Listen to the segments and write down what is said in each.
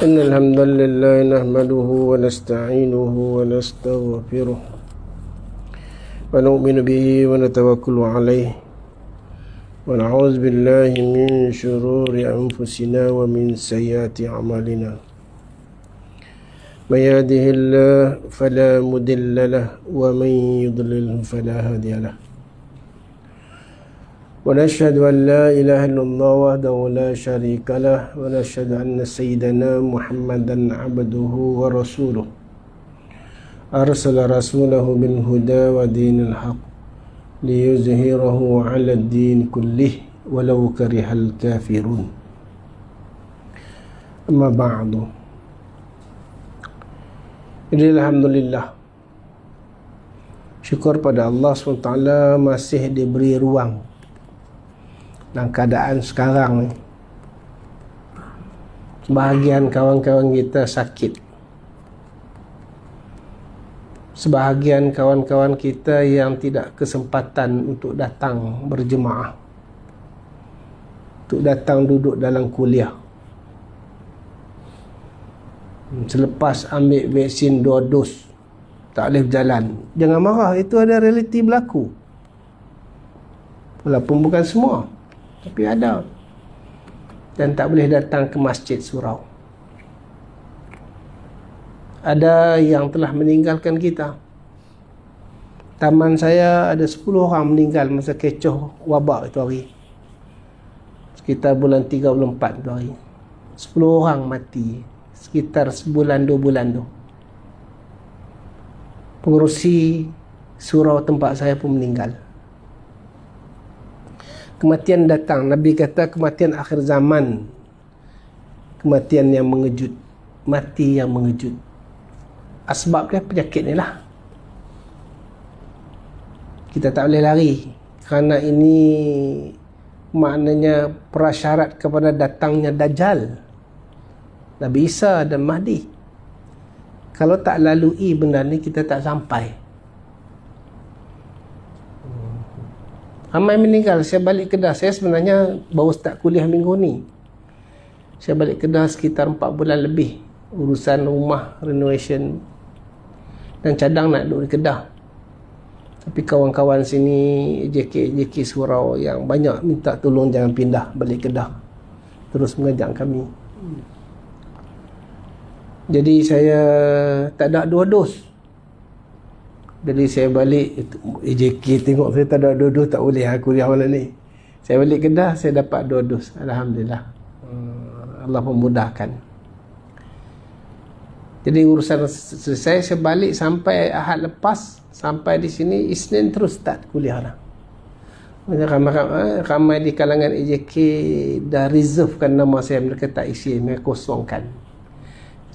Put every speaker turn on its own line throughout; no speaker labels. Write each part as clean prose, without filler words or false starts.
إن الحمد لله نحمده ونستعينه ونستغفره ونؤمن به ونتوكل عليه ونعوذ بالله من شرور أنفسنا ومن سيئات أعمالنا. من يهده الله فلا مضل له ومن يضلل فلا هادي له. ونشهد أن لا إله إلا الله وحده لا شريك له ونشهد أن سيدنا محمدا عبده ورسوله أرسل رسوله بالهدى ودين الحق ليظهره على الدين كله ولو كره الكافرون. أما بعد. Jadi alhamdulillah, syukur pada Allah SWT masih diberi ruang dalam keadaan sekarang ni. Sebahagian kawan-kawan kita sakit, sebahagian kawan-kawan kita yang tidak kesempatan untuk datang berjemaah, untuk datang duduk dalam kuliah, selepas ambil vaksin 2 dos tak boleh berjalan. Jangan marah, itu ada realiti berlaku. Walaupun bukan semua, tapi ada. Dan tak boleh datang ke masjid surau. Ada yang telah meninggalkan kita. Taman saya ada 10 orang meninggal masa kecoh wabak itu hari. Sekitar bulan 3 bulan 4 itu hari. 10 orang mati sekitar sebulan 2 bulan tu. Pengerusi surau tempat saya pun meninggal. Kematian datang. Nabi kata kematian akhir zaman, kematian yang mengejut, mati yang mengejut. Asbab dia penyakit ni lah. Kita tak boleh lari, kerana ini maknanya prasyarat kepada datangnya Dajjal, Nabi Isa dan Mahdi. Kalau tak lalui benda ni, kita tak sampai. Ramai meninggal. Saya balik Kedah, saya sebenarnya baru start kuliah minggu ni. Saya balik Kedah sekitar 4 bulan lebih, urusan rumah renovation, dan cadang nak duduk di Kedah. Tapi kawan-kawan sini, JK surau yang banyak minta tolong jangan pindah balik Kedah, terus mengajak kami. Jadi saya tak ada 2 dos. Jadi saya balik, JK tengok saya tak ada 2 dos, tak boleh aku kuliah malam ni. Saya balik Kedah, saya dapat 2 dos. Alhamdulillah. Allah memudahkan. Jadi urusan selesai, saya balik sampai Ahad lepas, sampai di sini Isnin terus start kuliah lah. Ramai di kalangan AJK dah reservekan nama saya, mereka tak isi, mereka kosongkan.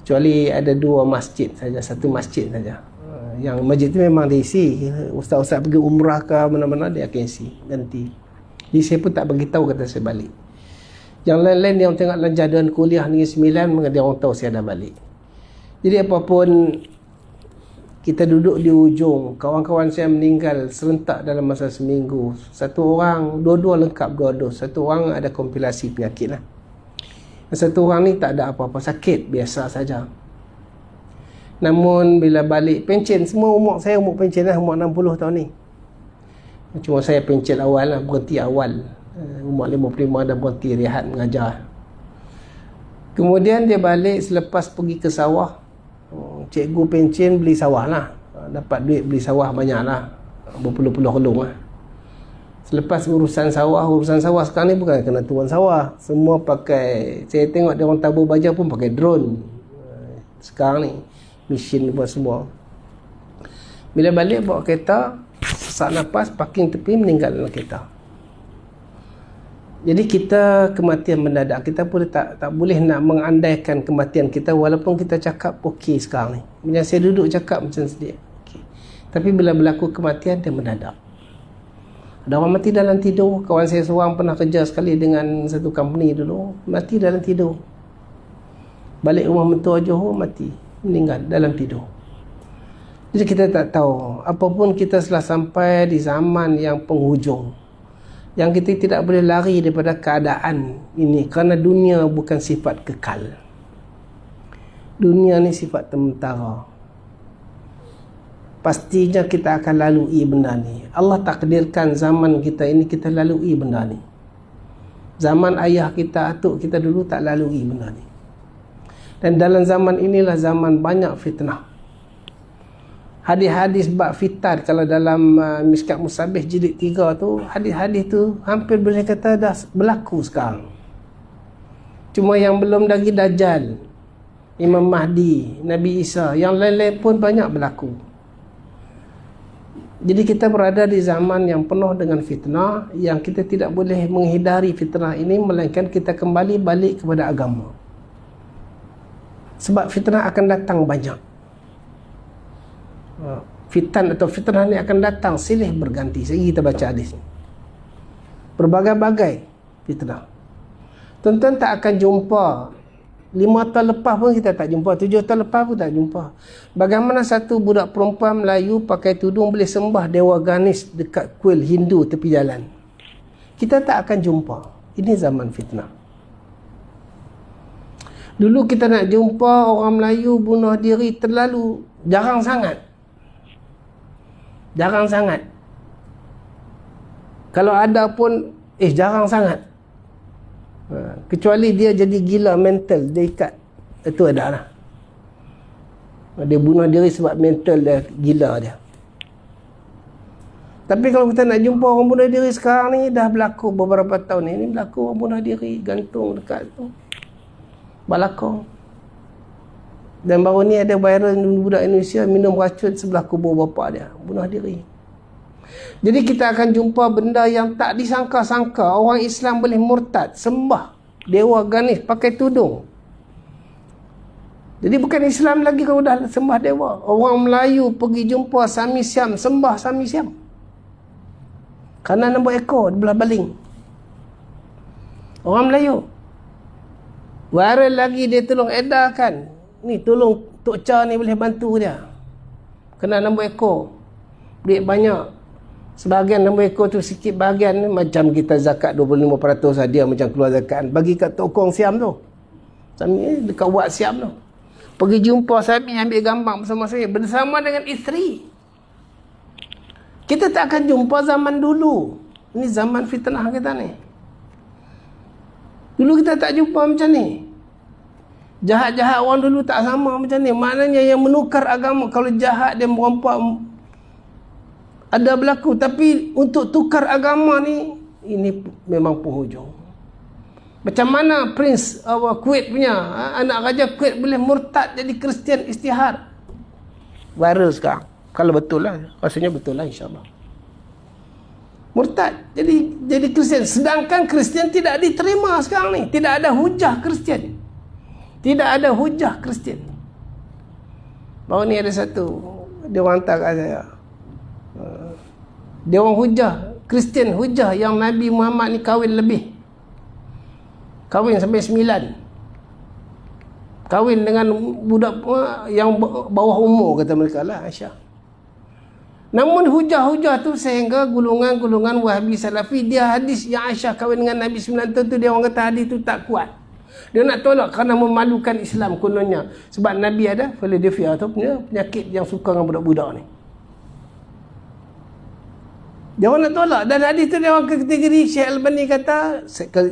Kecuali ada 2 masjid saja, 1 masjid saja. Yang masjid tu memang diisi. Ustaz-ustaz pergi umrah ke mana-mana, dia akan isi, ganti. Jadi saya pun tak beritahu kata saya balik. Yang lain-lain dia orang tengok dalam jadual kuliah Negeri Sembilan, dia orang tahu saya dah balik. Jadi apapun, kita duduk di ujung. Kawan-kawan saya meninggal serentak dalam masa seminggu. 1 orang, 2 lengkap 2 dos. 1 orang ada kompilasi penyakit lah. 1 orang ni tak ada apa-apa, sakit biasa saja. Namun bila balik pencen, semua umur saya umur pencen lah, umur 60 tahun ni. Cuma saya pencen awal lah, berhenti awal. Umur 55 dah berhenti rehat mengajar. Kemudian dia balik selepas pergi ke sawah. Cikgu pencen beli sawah lah. Dapat duit beli sawah banyak lah, berpuluh-puluh kelung lah. Selepas urusan sawah sekarang ni bukan kena turun sawah. Semua pakai, saya tengok dia orang tabur baja pun pakai drone. Sekarang ni mesin buat semua. Bila balik bawa kereta, sesak nafas, parking tepi, meninggal dalam kereta. Jadi kita kematian mendadak, kita pun tak boleh nak mengandaikan kematian kita, walaupun kita cakap okey sekarang ni. Macam saya duduk cakap macam sedia. Okay. Tapi bila berlaku kematian, dia mendadak. Ada orang mati dalam tidur. Kawan saya seorang pernah kerja sekali dengan satu company dulu, mati dalam tidur. Balik rumah mentua Johor, mati, meninggal dalam tidur. Jadi kita tak tahu. Apapun kita telah sampai di zaman yang penghujung, yang kita tidak boleh lari daripada keadaan ini, kerana dunia bukan sifat kekal. Dunia ni sifat sementara. Pastinya kita akan lalui benda ni. Allah takdirkan zaman kita ini kita lalui benda ni. Zaman ayah kita, atuk kita dulu tak lalui benda ni. Dan dalam zaman inilah zaman banyak fitnah. Hadis-hadis bab fitan, kalau dalam Mishkat Musabih jilid 3 tu, hadis-hadis tu hampir boleh kata dah berlaku sekarang. Cuma yang belum lagi Dajjal, Imam Mahdi, Nabi Isa, yang lain-lain pun banyak berlaku. Jadi kita berada di zaman yang penuh dengan fitnah, yang kita tidak boleh menghindari fitnah ini, melainkan kita kembali balik kepada agama. Sebab fitnah akan datang banyak. Fitan atau fitnah ni akan datang silih berganti. Sehingga kita baca hadis ni, berbagai-bagai fitnah. Tuan-tuan tak akan jumpa 5 tahun lepas pun kita tak jumpa, 7 tahun lepas pun tak jumpa. Bagaimana satu budak perempuan Melayu pakai tudung boleh sembah dewa Ganesh dekat kuil Hindu tepi jalan? Kita tak akan jumpa. Ini zaman fitnah. Dulu kita nak jumpa orang Melayu bunuh diri terlalu jarang sangat. Jarang sangat. Kalau ada pun jarang sangat. Kecuali dia jadi gila mental, dia ikat, itu ada lah. Dia bunuh diri sebab mental dia gila dia. Tapi kalau kita nak jumpa orang bunuh diri sekarang ni, dah berlaku beberapa tahun ni berlaku orang bunuh diri gantung dekat tu, balakong. Dan baru ni ada viral budak Indonesia minum racun sebelah kubur bapa dia, bunuh diri. Jadi kita akan jumpa benda yang tak disangka-sangka. Orang Islam boleh murtad, sembah dewa Ganesh pakai tudung. Jadi bukan Islam lagi kalau dah sembah dewa. Orang Melayu pergi jumpa Sami Siam, sembah Sami Siam. Kanan nombor ekor di belah baling. Orang Melayu. Viral lagi dia tolong edarkan. Ni tolong Tok Cha ni boleh bantu dia. Kena nombor ekor. Duit banyak. Sebahagian nombor ekor tu sikit bahagian ni, macam kita zakat 25% dia macam keluar zakat. Bagi kat tokong Siam tu. Sami dekat buat Siam tu. Pergi jumpa Sami, ambil gambar bersama saya. Bersama dengan isteri. Kita tak akan jumpa zaman dulu. Ini zaman fitnah kita ni. Dulu kita tak jumpa macam ni. Jahat-jahat orang dulu tak sama macam ni. Maknanya yang menukar agama, kalau jahat dia merompak ada berlaku. Tapi untuk tukar agama ni, ini memang penghujung. Macam mana Prince Kuwait punya, anak Raja Kuwait boleh murtad jadi Kristian istihar. Viral sekarang. Kalau betul lah, rasanya betul lah insyaAllah. Murtad jadi Kristian. Sedangkan Kristian tidak diterima sekarang ni. Tidak ada hujah Kristian. Tidak ada hujah Kristian. Baru ni ada satu, dia orang hantar kat saya. Dia orang hujah Kristian, hujah yang Nabi Muhammad ni kahwin lebih. Kahwin sampai 9. Kahwin dengan budak yang bawah umur, kata mereka lah, Aisyah. Namun hujah-hujah tu sehingga golongan-golongan Wahabi Salafi, dia hadis yang Aisyah kahwin dengan Nabi 9 tu, dia orang kata hadis tu tak kuat. Dia nak tolak kerana memalukan Islam kononnya. Sebab Nabi ada Philadelphia tu punya penyakit yang suka dengan budak-budak ni. Dia orang nak tolak. Dan hadis tu dia orang kategori Syekh Albani kata,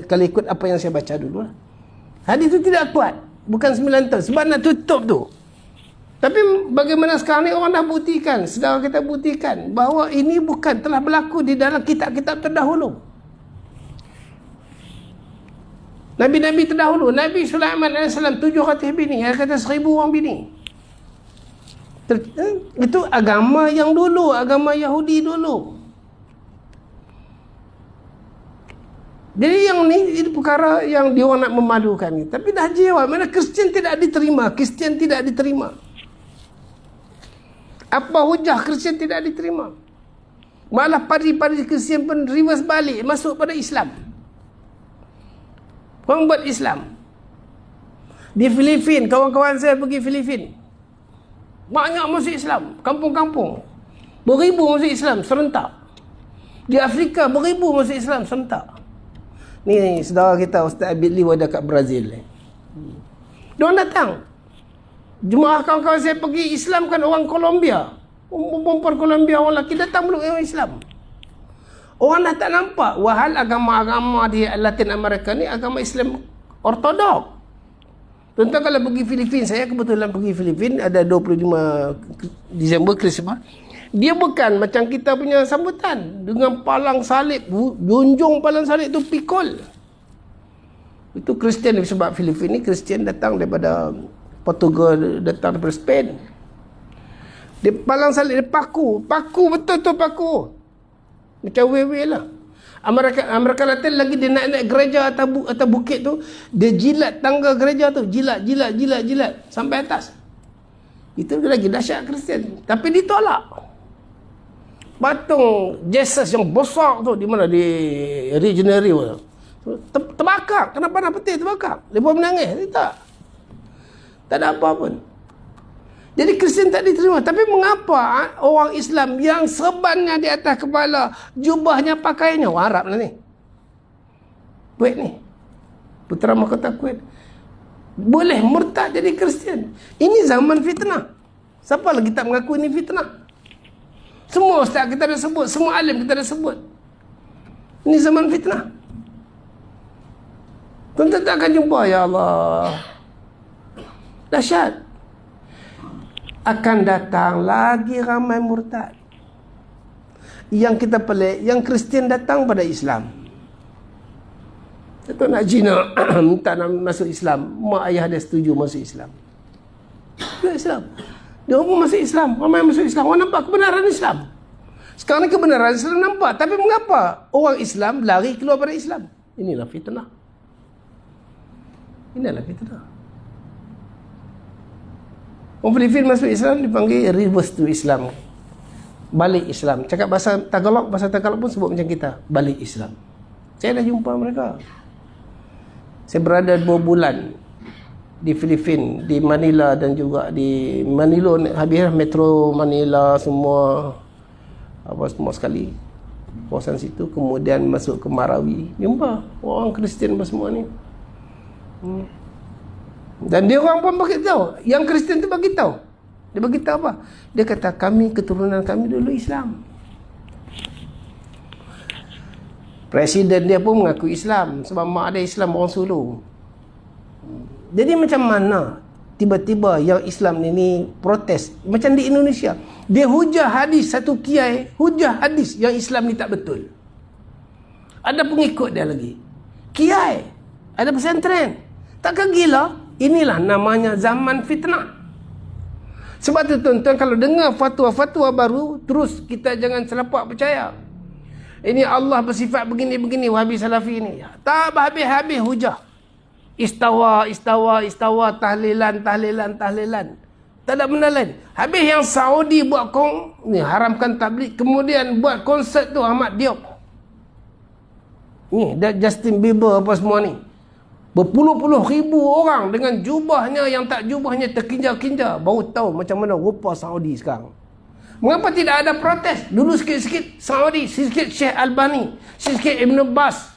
kalau ikut apa yang saya baca dulu lah, hadis tu tidak kuat. Bukan 9 tahun. Sebab nak tutup tu. Tapi bagaimana sekarang ni orang dah buktikan, saudara kita buktikan bahawa ini bukan telah berlaku di dalam kitab-kitab terdahulu. Nabi-Nabi terdahulu, Nabi Sulaiman AS 700 bini, yang kata 1000 orang bini. Itu agama yang dulu, agama Yahudi dulu. Jadi yang ni ini perkara yang dia orang nak memalukan. Tapi dah jawab, mana Kristian tidak diterima, Kristian tidak diterima. Apa hujah Kristian tidak diterima? Malah padi-padi Kristian pun reverse balik, masuk pada Islam. Orang buat Islam. Di Filipin, kawan-kawan saya pergi Filipin, banyak masuk Islam. Kampung-kampung, beribu masuk Islam serentak. Di Afrika beribu masuk Islam serentak. Ni saudara kita Ustaz Abid Liw ada kat Brazil. Diorang datang. Jemaah kawan-kawan saya pergi Islam kan orang Colombia. Perempuan Colombia, orang lelaki datang meluk orang Islam. Orang dah tak nampak wahal agama-agama di Latin Amerika ni agama Islam ortodok. Contoh kalau pergi Filipina, saya kebetulan pergi Filipina ada 25 Disember Christmas. Dia bukan macam kita punya sambutan dengan palang salib, junjung palang salib tu pikul. Itu Kristian, sebab Filipina ni Kristian datang daripada Portugal, datang daripada Spain. Dia palang salib, dia paku betul-betul paku. Macam wewe lah. Amerika Latin lagi dia naik gereja atas bukit tu, dia jilat tangga gereja tu, jilat sampai atas. Itu lagi dahsyat Kristian. Tapi ditolak. Patung Jesus yang besar tu di mana, di Rio de Janeiro terbakar. Kenapa nak peti terbakar? Mereka menangis. Tak ada apa pun. Jadi Kristian tak diterima. Tapi mengapa orang Islam yang serbannya di atas kepala, jubahnya pakaiannya orang Arab lah ni, Kuwait ni, putera mahkota Kuwait, boleh murtad jadi Kristian? Ini zaman fitnah. Siapa lagi tak mengaku ini fitnah? Semua ustaz kita dah sebut, semua alim kita dah sebut. Ini zaman fitnah. Tuan-tuan tak akan jumpa, ya Allah. Dahsyat. Akan datang lagi ramai murtad. Yang kita pelik, yang Kristian datang pada Islam. Datuk nak Cina minta nak masuk Islam, mak ayah dia setuju masuk Islam. Dia pun masuk Islam, ramai masuk Islam. Orang nampak kebenaran Islam. Sekarang ni kebenaran Islam nampak. Tapi mengapa orang Islam lari keluar pada Islam? Inilah fitnah. Orang Filipina masuk Islam dipanggil reverse to Islam, balik Islam. Cakap bahasa Tagalog pun sebut macam kita, balik Islam. Saya dah jumpa mereka. Saya berada 2 bulan di Filipina, di Manila dan juga di Manila, habis metro Manila semua sekali kawasan situ. Kemudian masuk ke Marawi, jumpa orang Kristian semua ni. Dan dia orang pun bagi tahu, yang Kristian tu bagi tahu. Dia bagi tahu apa? Dia kata keturunan kami dulu Islam. Presiden dia pun mengaku Islam sebab mak ada Islam orang Sulu. Jadi macam mana tiba-tiba yang Islam ni protes macam di Indonesia? Dia hujah hadis, satu kiai hujah hadis yang Islam ni tak betul. Ada pengikut dia lagi. Kiai, ada pesantren. Takkan gila? Inilah namanya zaman fitnah. Sebab tu tuan-tuan, kalau dengar fatwa-fatwa baru, terus kita jangan selepak percaya. Ini Allah bersifat begini-begini, Wahabi Salafi ni. Tak habis-habis hujah. Istawa, tahlilan. Tak ada benda lain. Habis yang Saudi buat haramkan tabligh, kemudian buat konsert tu Ahmad Diop. Ni, Justin Bieber apa semua ni. Berpuluh-puluh ribu orang dengan jubahnya yang tak jubahnya terkinja-kinja. Baru tahu macam mana rupa Saudi sekarang. Mengapa tidak ada protes? Dulu sikit-sikit Saudi, sikit Syekh Albani, sikit Ibn Bas,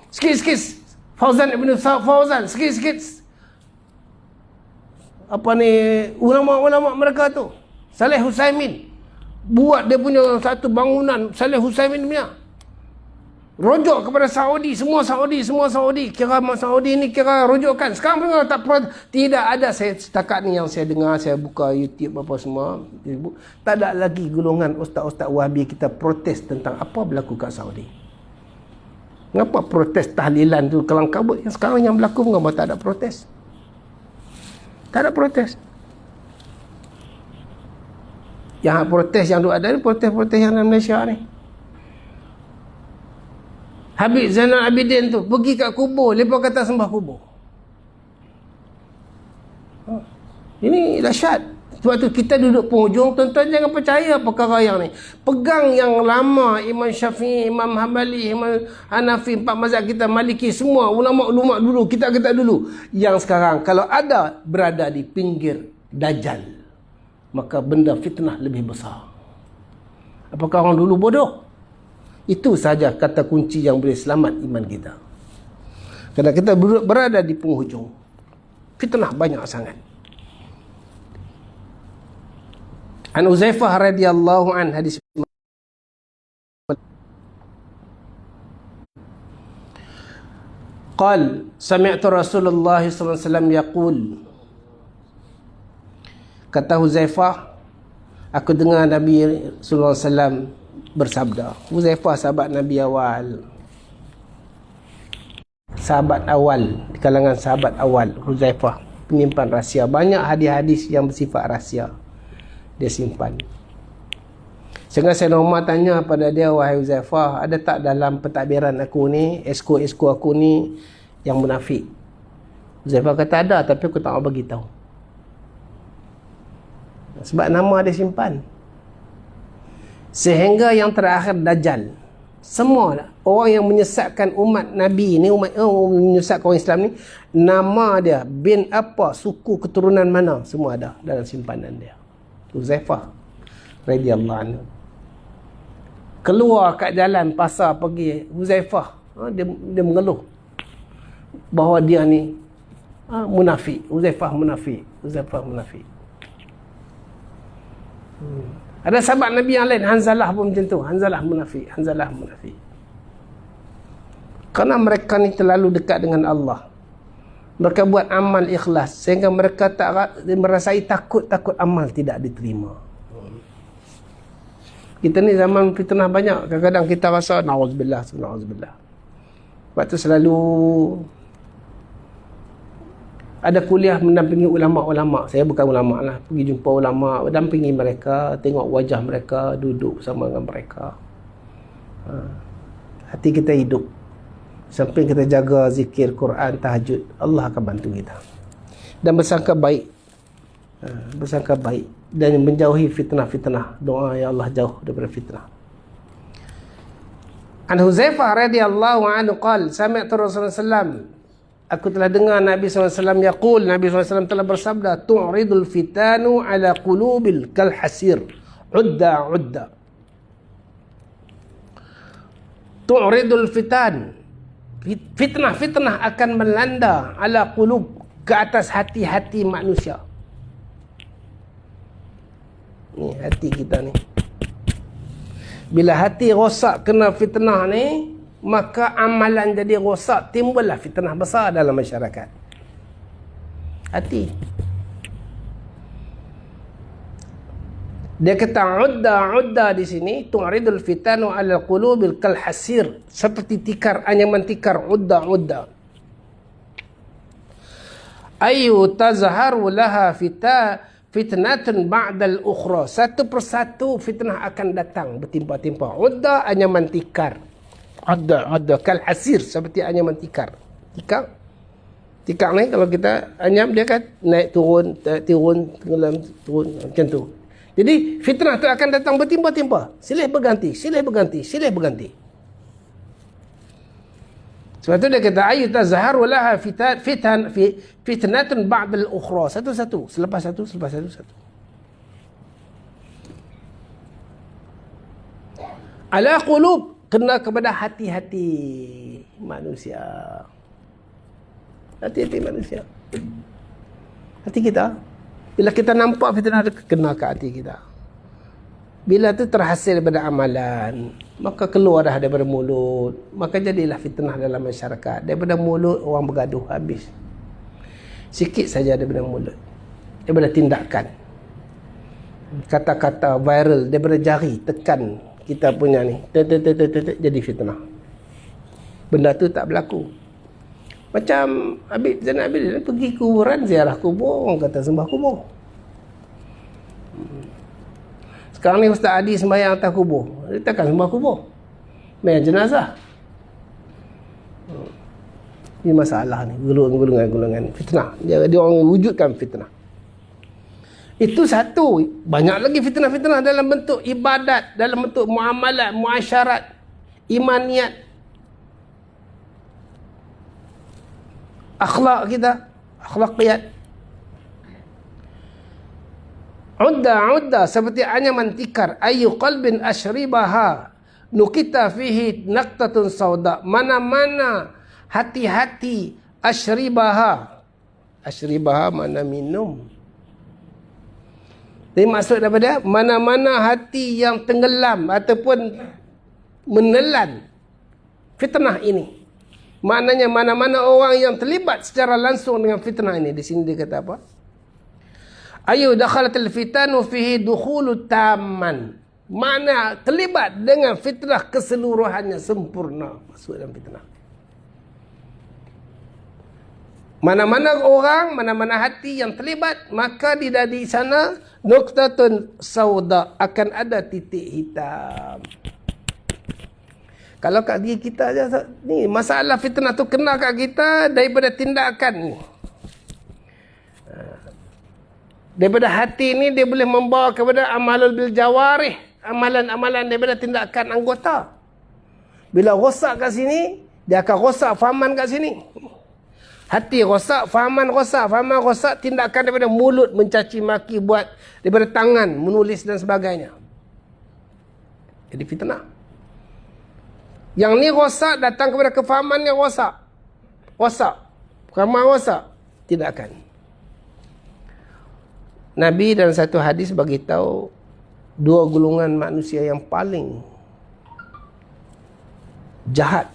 sikit-sikit Fauzan Ibn Fauzan, sikit-sikit ulama-ulama mereka tu. Saleh Husaimin buat dia punya satu bangunan, Saleh Husaimin punya. Rojok kepada Saudi, semua Saudi. Kira Saudi ni kira rojokan. Sekarang pun tidak ada. Saya setakat ni yang saya dengar, saya buka YouTube apa semua, tak ada lagi golongan ustaz-ustaz Wahabi kita protes tentang apa berlaku kat Saudi. Mengapa protes tahlilan tu kelang kabut? Yang sekarang yang berlaku, mengapa tak ada protes? Tak ada protes. Yang protes yang ada ni protes-protes yang dalam Malaysia ni. Habib Zainal Abidin tu pergi kat kubur, mereka kata sembah kubur. Ini dahsyat. Sebab tu kita duduk penghujung, tuan-tuan jangan percaya perkara yang ni. Pegang yang lama, Imam Syafi'i, Imam Hanbali, Imam Hanafi, 4 mazhab kita, Maliki, semua ulama-ulama dulu, kita dulu. Yang sekarang kalau ada berada di pinggir Dajjal, maka benda fitnah lebih besar. Apakah orang dulu bodoh? Itu saja kata kunci yang boleh selamat iman kita. Kerana kita berada di penghujung. Fitnah banyak sangat. An Uzaifah radhiyallahu an, hadis qal sami'tu Rasulullah sallallahu alaihi wasallam yaqul, kata Huzaifah, aku dengar Nabi sallallahu alaihi wasallam bersabda. Huzaifah sahabat Nabi awal, sahabat awal di kalangan sahabat awal. Huzaifah penyimpan rahsia, banyak hadis-hadis yang bersifat rahsia dia simpan. Sehingga Sayyidina Umar tanya pada dia, wahai Huzaifah, ada tak dalam pentadbiran aku ni, esko aku ni yang munafik? Huzaifah kata ada, tapi aku tak mau bagi tahu. Sebab nama dia simpan. Sehingga yang terakhir Dajjal, semua orang yang menyesatkan umat Nabi ni, menyesatkan orang Islam ni, nama dia, bin apa, suku keturunan mana, semua ada dalam simpanan dia. Huzaifah radhiyallahu anhu keluar kat jalan pasar pergi, Huzaifah dia mengeluh bahawa dia ni munafik. Huzaifah munafik. Ada sahabat Nabi yang lain, Hanzalah pun macam tu, Hanzalah munafik. Kerana mereka ni terlalu dekat dengan Allah, mereka buat amal ikhlas sehingga mereka tak merasai takut amal tidak diterima. Kita ni zaman fitnah banyak. Kadang-kadang kita rasa na'udzubillah. Sebab tu selalu ada kuliah mendampingi ulama'-ulama'. Saya bukan ulama' lah, pergi jumpa ulama', dampingi mereka, tengok wajah mereka, duduk bersama dengan mereka. Hati kita hidup. Sampai kita jaga zikir, Quran, tahajud, Allah akan bantu kita. Dan bersangka baik. Dan menjauhi fitnah-fitnah. Doa, ya Allah, jauh daripada fitnah. An Huzaifah radhiyallahu anhu qala sami'tu Rasulullah sallallahu, aku telah dengar Nabi SAW yaqul, Nabi SAW telah bersabda, tu'ridul fitanu ala qulubil kal hasir, udda. Tu'ridul fitan, fitnah akan melanda ala qulub, ke atas hati-hati manusia. Ni hati kita ni. Bila hati rosak kena fitnah ni, maka amalan jadi rosak, timbullah fitnah besar dalam masyarakat. Hati. Dia kata udda di sini, tu'ridul fitanu 'ala qulubil kal hasir, seperti tikar, anyaman tikar, udda. Ayu tazharu laha fitnatun ba'dal ukhra, satu persatu fitnah akan datang bertimpa-timpa. Udda anyaman tikar. Udda kal hasir, seperti anyaman tikar. Tikar ni kalau kita anyam dia kan naik turun, tenggelam, turun macam tu. Jadi fitnah tu akan datang bertimpa-timpa, silih berganti. Sebab tu dia kata ayu tazharu laha fitnatun ba'dal ukhra, satu-satu selepas satu. Ala qulub, kena kepada hati-hati manusia. Hati-hati manusia. Hati kita. Bila kita nampak fitnah, kena ke hati kita. Bila tu terhasil daripada amalan, maka keluar dah daripada mulut, maka jadilah fitnah dalam masyarakat. Daripada mulut orang bergaduh habis. Sikit saja daripada mulut, daripada tindakan, kata-kata viral daripada jari tekan kita punya ni, jadi fitnah. Benda tu tak berlaku. Macam Zainal Abidin pergi kuburan, ziarah kubur, orang kata sembah kubur. Sekarang ni Ustaz Adi sembahyang atas kubur, dia takkan sembah kubur, main jenazah. Ini masalah ni, golongan fitnah. Dia orang wujudkan fitnah. Itu satu. Banyak lagi fitnah-fitnah dalam bentuk ibadat, dalam bentuk muamalat, muasyarat, imaniyat, akhlak kita, akhlaqiyat. Udda seperti anyaman tikar, ayu qalbin ashribaha nukita fihi naqtatun sauda, mana-mana hati-hati asyribaha. Asyribaha mana minum. Jadi maksud daripada mana-mana hati yang tenggelam ataupun menelan fitnah ini. Maknanya mana-mana orang yang terlibat secara langsung dengan fitnah ini. Di sini dia kata apa? Ayu dakhalatil fitanu fihi dukhulu tamman. Mana terlibat dengan fitnah keseluruhannya, sempurna masuk dalam fitnah. Mana-mana orang, mana-mana hati yang terlibat, maka di sana nuqtatun sauda, akan ada titik hitam. Kalau kat diri kita je, ni masalah fitnah tu kena kat kita daripada tindakan ni. Daripada hati ni dia boleh membawa kepada amalul bil jawarih, amalan-amalan daripada tindakan anggota. Bila rosak kat sini, dia akan rosak fahaman kat sini. Hati rosak, fahaman rosak, tindakan daripada mulut mencaci maki, buat daripada tangan menulis dan sebagainya. Jadi fitnah. Yang ni rosak datang kepada kefahaman yang rosak. Fahaman rosak, tindakan. Nabi dalam satu hadis bagi tahu dua golongan manusia yang paling jahat,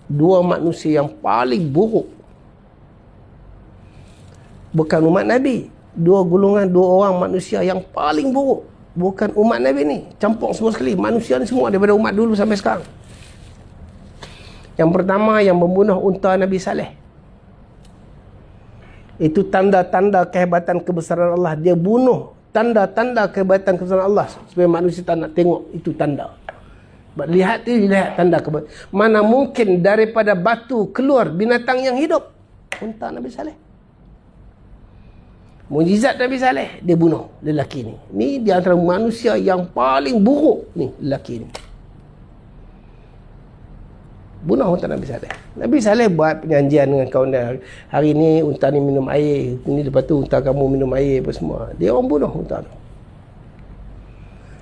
dua manusia yang paling buruk. Bukan umat Nabi, dua golongan, dua orang manusia yang paling buruk. Bukan umat Nabi ni, campur semua sekali. Manusia ni semua daripada umat dulu sampai sekarang. Yang pertama yang membunuh unta Nabi Saleh. Itu tanda-tanda kehebatan kebesaran Allah. Dia bunuh tanda-tanda kehebatan kebesaran Allah supaya manusia tak nak tengok. Itu tanda. Lihat tanda kehebatan. Mana mungkin daripada batu keluar binatang yang hidup? Unta Nabi Saleh. Mujizat Nabi Saleh, dia bunuh lelaki ni. Ni di antara manusia yang paling buruk ni, lelaki ni. Bunuh unta Nabi Saleh. Nabi Saleh buat perjanjian dengan kaum dia. Hari ni unta ni minum air, ni lepas tu unta kamu minum air apa semua. Dia orang bunuh unta tu.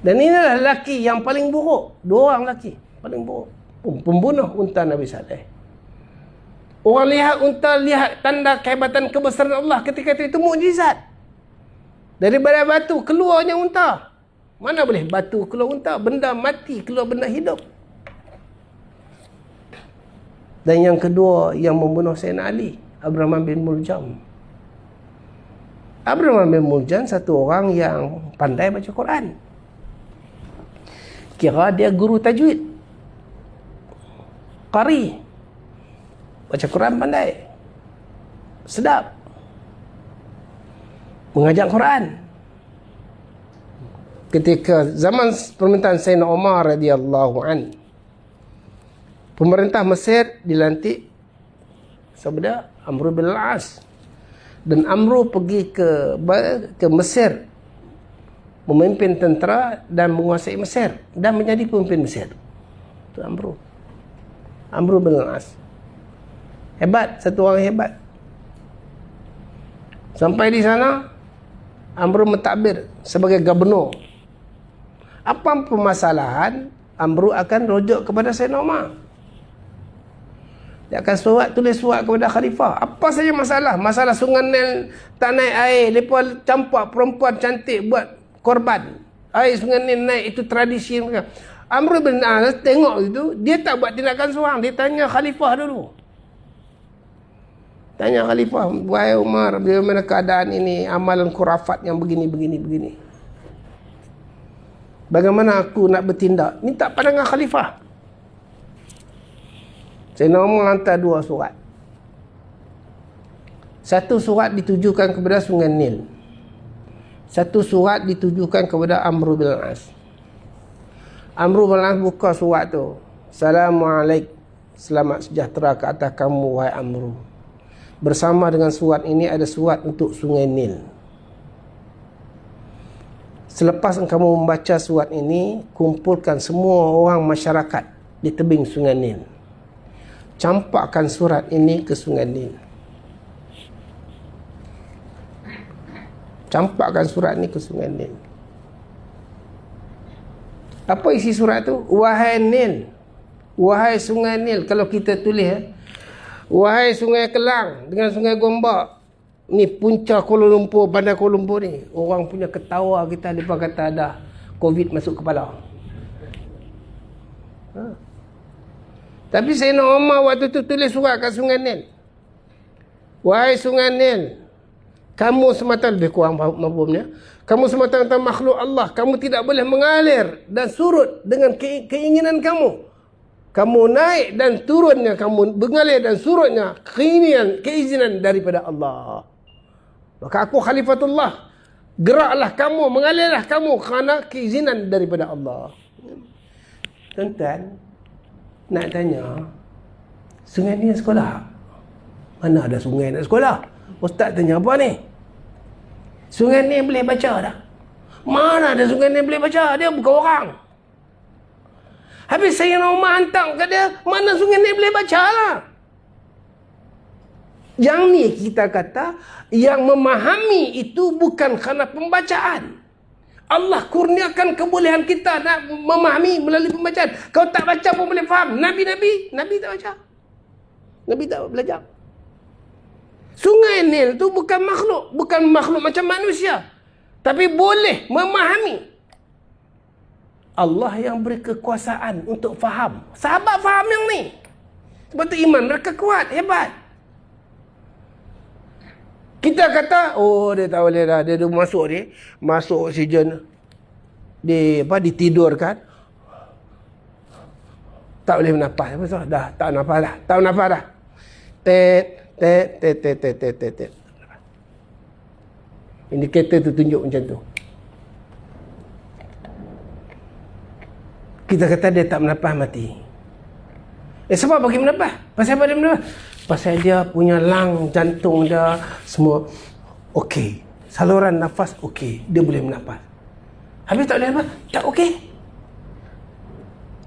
Dan inilah lelaki yang paling buruk. Dua orang lelaki paling buruk, pembunuh unta Nabi Saleh. Orang lihat unta, lihat tanda kehebatan kebesaran Allah ketika itu mukjizat. Daripada batu keluarnya unta. Mana boleh batu keluar unta? Benda mati keluar benda hidup. Dan yang kedua yang membunuh Sayyidina Ali, Abraham bin Muljam. Abraham bin Muljam satu orang yang pandai baca Quran. Kira dia guru tajwid, qari. Baca Quran pandai, sedap, mengajar Quran. Ketika zaman pemerintahan Sayyidina Umar radhiyallahu an, pemerintah Mesir dilantik sahabat Amr bin al-As, dan Amr pergi ke Mesir memimpin tentera dan menguasai Mesir dan menjadi pemimpin Mesir. Itu Amr bin al-As. Hebat, satu orang hebat. Sampai di sana, Amr mentadbir sebagai gubernur. Apa permasalahan, Amr akan rujuk kepada Sayyidina Umar. Dia akan tulis surat kepada khalifah. Apa saja masalah. Masalah Sungai Nil tak naik air, mereka campak perempuan cantik buat korban. Air Sungai Nil naik, itu tradisi mereka. Amr bin al-As tengok itu, dia tak buat tindakan seorang. Dia tanya khalifah dulu. Tanya khalifah, wahai Umar, bagaimana keadaan ini, amalan khurafat yang begini. Bagaimana aku nak bertindak? Minta pandangan khalifah. Sayyidina Umar hantar dua surat. Satu surat ditujukan kepada Sungai Nil. Satu surat ditujukan kepada Amr bin al-As. Amr bin al-As buka surat tu. Assalamualaikum, selamat sejahtera ke atas kamu, wahai Amr. Bersama dengan surat ini ada surat untuk Sungai Nil. Selepas kamu membaca surat ini, kumpulkan semua orang masyarakat di tebing Sungai Nil. Campakkan surat ini ke Sungai Nil. Campakkan surat ini ke Sungai Nil. Apa isi surat tu? Wahai Nil, wahai sungai Nil. Kalau kita tulis wahai sungai Kelang dengan sungai Gombak, ni punca Kuala Lumpur, bandar Kuala Lumpur ni, orang punya ketawa kita. Mereka kata dah COVID masuk kepala. Tapi Sayyidina Umar waktu tu tulis surat kat sungai Nil. Wahai sungai Nil, kamu semata, lebih kurang mafhumnya, kamu semata-mata makhluk Allah. Kamu tidak boleh mengalir dan surut dengan keinginan kamu. Kamu naik dan turunnya, kamu mengalir dan surutnya keizinan daripada Allah. Maka aku khalifatullah, geraklah kamu, mengalirlah kamu kerana keizinan daripada Allah. Tuan-tuan, nak tanya, sungai ni sekolah? Mana ada sungai nak sekolah? Ustaz tanya apa ni? Sungai ni boleh baca dah? Mana ada sungai ni boleh baca? Dia bukan orang. Habis Sayyidina Umar hantar kat dia, mana sungai ni boleh baca lah. Yang ni kita kata, yang memahami itu bukan kerana pembacaan. Allah kurniakan kebolehan kita nak memahami melalui pembacaan. Kau tak baca pun boleh faham. Nabi tak baca. Nabi tak belajar. Sungai Nil tu bukan makhluk macam manusia, tapi boleh memahami. Allah yang beri kekuasaan untuk faham. Sahabat faham yang ni. Sebab tu iman mereka kuat, hebat. Kita kata, oh dia tak boleh dah, dia masuk oksigen, ditidurkan, tak boleh bernafas. Dah tak nafas dah. Tet. Indikator tu tunjuk macam tu. Kita kata dia tak bernafas, mati. Sebab bagi bernafas? Pasal apa dia bernafas? Pasal dia punya jantung dia semua okey. Saluran nafas okey, dia boleh bernafas. Habis tak boleh apa? Tak okey.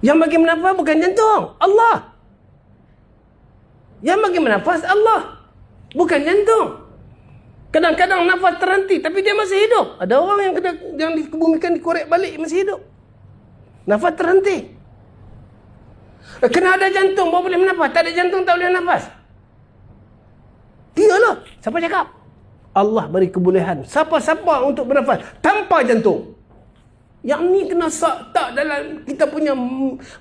Yang bagi bernafas bukan jantung, Allah. Yang bagi bernafas Allah, bukan jantung. Kadang-kadang nafas terhenti tapi dia masih hidup. Ada orang yang dikebumikan, dikorek balik, masih hidup. Nafas terhenti. Kena ada jantung baru boleh bernafas. Tak ada jantung tak boleh bernafas. Iyalah. Siapa cakap? Allah beri kebolehan siapa-siapa untuk bernafas tanpa jantung. Yang ni kena tak dalam kita punya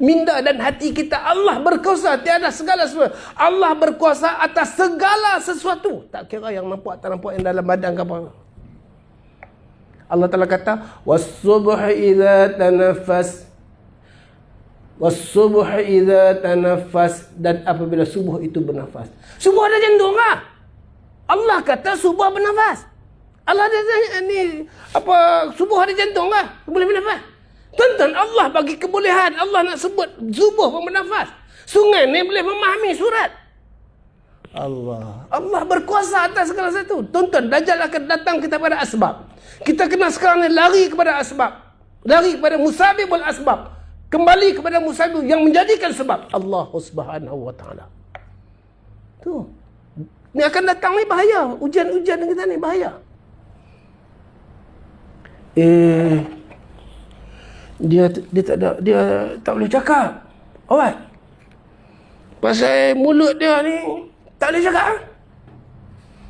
minda dan hati kita. Allah berkuasa tiada segala sesuatu. Allah berkuasa atas segala sesuatu. Tak kira yang nampak tak nampak, yang dalam badan ke apa. Allah Ta'ala kata, was-subhi idza tanaffas. Was-subhi idza tanaffas, dan apabila subuh itu bernafas. Subuh ada jantung ke? Allah kata subuh bernafas. Allah ada ni apa, subuh ada jantung ke? Boleh bernafas. Tonton, Allah bagi kebolehan. Allah nak sebut subuh pun bernafas. Sungai ni boleh memahami surat. Allah berkuasa atas segala sesuatu. Tonton, Dajjal akan datang kita pada asbab. Kita kena sekarang ni lari kepada asbab. Lari kepada musabibul asbab. Kembali kepada musabib yang menjadikan sebab. Allah Subhanahu wa ta'ala. Tu. Ni akan datang ni bahaya. Ujian-ujian kita ni bahaya. Dia tak boleh cakap. Alright. Pasal mulut dia ni tak boleh cakap.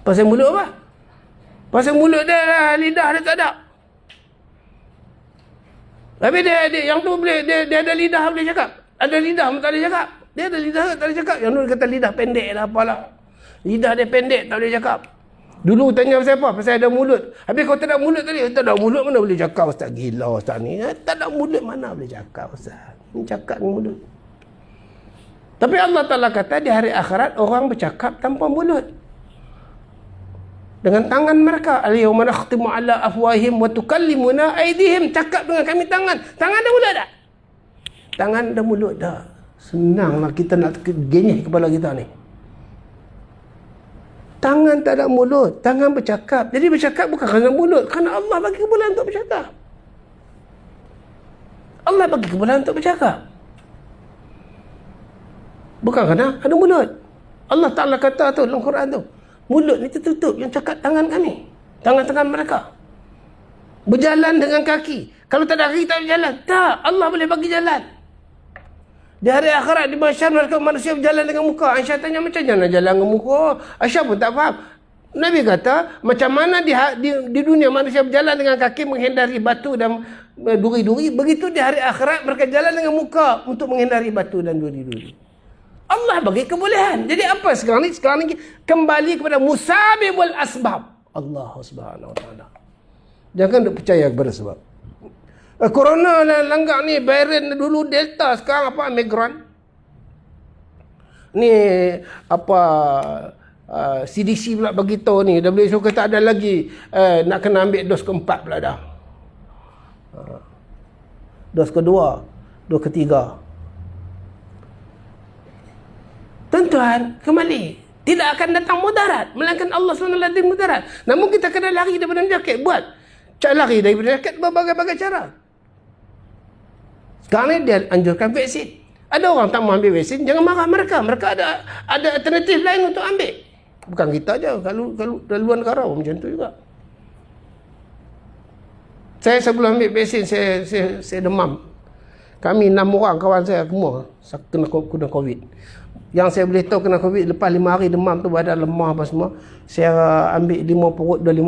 Pasal mulut apa? Pasal mulut dia lah, lidah dia tak ada. Tapi dia yang tu boleh, dia ada lidah boleh cakap. Ada lidah tak boleh cakap. Dia ada lidah tak boleh cakap. Yang tu kata lidah pendek lah apalah. Lidah dia pendek tak boleh cakap. Dulu tanya pasal apa? Pasal ada mulut. Habis kau tak ada mulut tadi. Tak ada mulut mana boleh cakap Ustaz? Gila Ustaz ni. Tak ada mulut mana boleh cakap Ustaz? Ni cakap dengan mulut. Tapi Allah Ta'ala kata di hari akhirat orang bercakap tanpa mulut. Dengan tangan mereka. Al-yawma nakhtimu ala afwahim wa tukallimuna aydihim. Cakap dengan kami tangan. Tangan ada mulut tak? Tangan ada mulut tak? Senanglah kita nak genyih kepala kita ni. Tangan tak ada mulut. Tangan bercakap. Jadi bercakap bukan kerana mulut. Kerana Allah bagi kebolehan untuk bercakap. Allah bagi kebolehan untuk bercakap. Bukan kerana ada mulut. Allah Ta'ala kata tu dalam Quran tu. Mulut ni tertutup. Yang cakap tangan kami. Tangan-tangan mereka. Berjalan dengan kaki. Kalau tak ada kaki tak boleh jalan. Tak, Allah boleh bagi jalan. Di hari akhirat, di mahsyar, manusia berjalan dengan muka. Aisyah tanya, macam mana jalan dengan muka? Aisyah pun tak faham. Nabi kata, macam mana di dunia manusia berjalan dengan kaki menghindari batu dan duri-duri, begitu di hari akhirat mereka jalan dengan muka untuk menghindari batu dan duri-duri. Allah bagi kebolehan. Jadi apa sekarang ni? Sekarang ni kembali kepada musabibul asbab. Allah subhanahu wa ta'ala. Jangan duk percaya kepada sebab. Corona langgak ni, varian dulu Delta, sekarang apa, Omicron. Ni apa, CDC pula beritahu ni, WHO kata ada lagi nak kena ambil dos keempat pula dah. Dos kedua, dos ketiga. Tuan-tuan, kembali, tidak akan datang mudarat, melainkan Allah SWT mudarat. Namun kita kena lari daripada penyakit. Buat lari daripada penyakit berbagai-bagai cara. Sekarang ni dia anjurkan vaksin. Ada orang tak mau ambil vaksin, jangan marah mereka. Mereka ada alternatif lain untuk ambil. Bukan kita aja, kalau dari luar negara macam tu juga. Saya sebelum ambil vaksin, saya demam. Kami 6 orang kawan saya semua kena COVID. Yang saya boleh tahu kena COVID lepas 5 hari demam tu, badan lemah apa semua. Saya ambil 5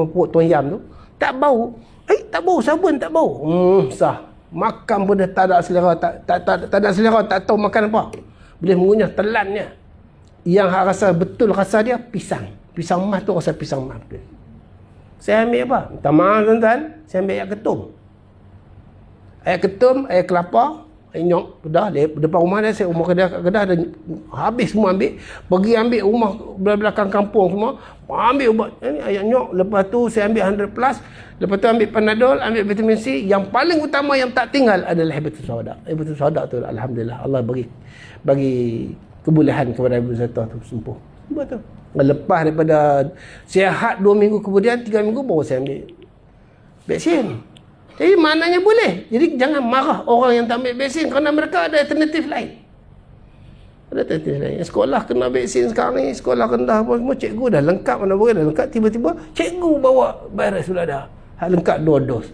perut tuan yam tu, tak bau. Tak bau sabun, tak bau. Sah. Makan pun dah tak ada selera, tak ada selera, tak tahu makan apa. Boleh mengunyah telannya. Yang rasa betul rasa dia pisang. Pisang emas tu rasa pisang emas tu. Saya ambil apa? Minta maaf tuan-tuan, saya ambil air ketum. Air ketum, air kelapa, air nyok, Kedah, depan rumah dia, saya rumah Kedah ada habis semua ambil. Pergi ambil rumah belakang kampung semua, ambil ubat. Ini air nyok, lepas tu saya ambil 100 plus, lepas tu ambil Panadol, ambil vitamin C. Yang paling utama yang tak tinggal adalah habatus sauda. Habatus sauda tu alhamdulillah Allah bagi kebolehan kepada Ibu Zata tu sembuh. Betul. Lepas daripada sihat 2 minggu kemudian, 3 minggu baru saya ambil vaksin. Jadi maknanya boleh. Jadi jangan marah orang yang tak ambil vaksin kerana mereka ada alternatif lain. Ada alternatif lain. Sekolah kena vaksin sekarang ni, sekolah rendah apa semua, cikgu dah lengkap, mana boleh dah lengkap, tiba-tiba cikgu bawa virus sudah dah. Hak lengkap 2 dos.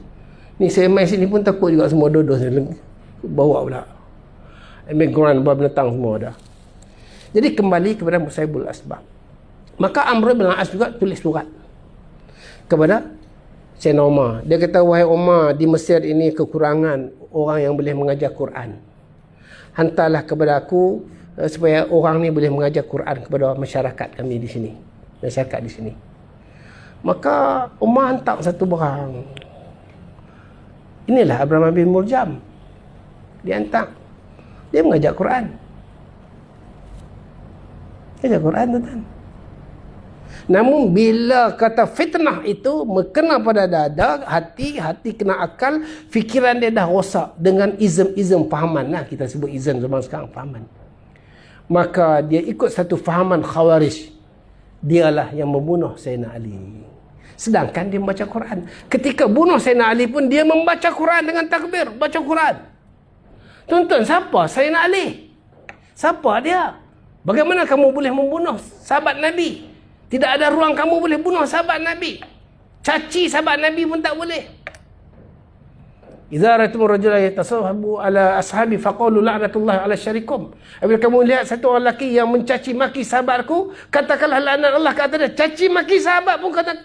Ni saya main sini pun takut juga semua 2 dos ni bawa pula. Omicron binatang semua dah. Jadi kembali kepada musabibul asbab. Maka Amr bin As juga tulis surat kepada Sayyidina Umar. Dia kata, wahai Umar, di Mesir ini kekurangan orang yang boleh mengajar Quran. Hantarlah kepada aku supaya orang ni boleh mengajar Quran kepada masyarakat kami di sini. Masyarakat di sini. Maka Umar hantar satu barang. Inilah Abraham bin Muljam. Dia hantar. Dia mengajar Quran. Mengajar Quran, tuan-tuan. Namun bila kata fitnah itu kena pada dada, hati kena akal, fikiran dia dah rosak dengan izm fahaman lah, kita sebut izm zaman sekarang, fahaman. Maka dia ikut satu fahaman Khawarij. Dialah yang membunuh Sayyidina Ali. Sedangkan dia membaca Quran. Ketika bunuh Sayyidina Ali pun dia membaca Quran dengan takbir, baca Quran. Tuan-tuan, siapa Sayyidina Ali? Siapa dia? Bagaimana kamu boleh membunuh sahabat Nabi? Tidak ada ruang kamu boleh bunuh sahabat Nabi. Caci sahabat Nabi pun tak boleh. Idza ra'aytum rajulan yatasawwabu ala ashabi faqulu la'natullah ala syarikum. Apabila kamu lihat satu orang lelaki yang mencaci maki sahabatku, katakanlah laknat Allah ke atas dia. Caci maki sahabat pun kata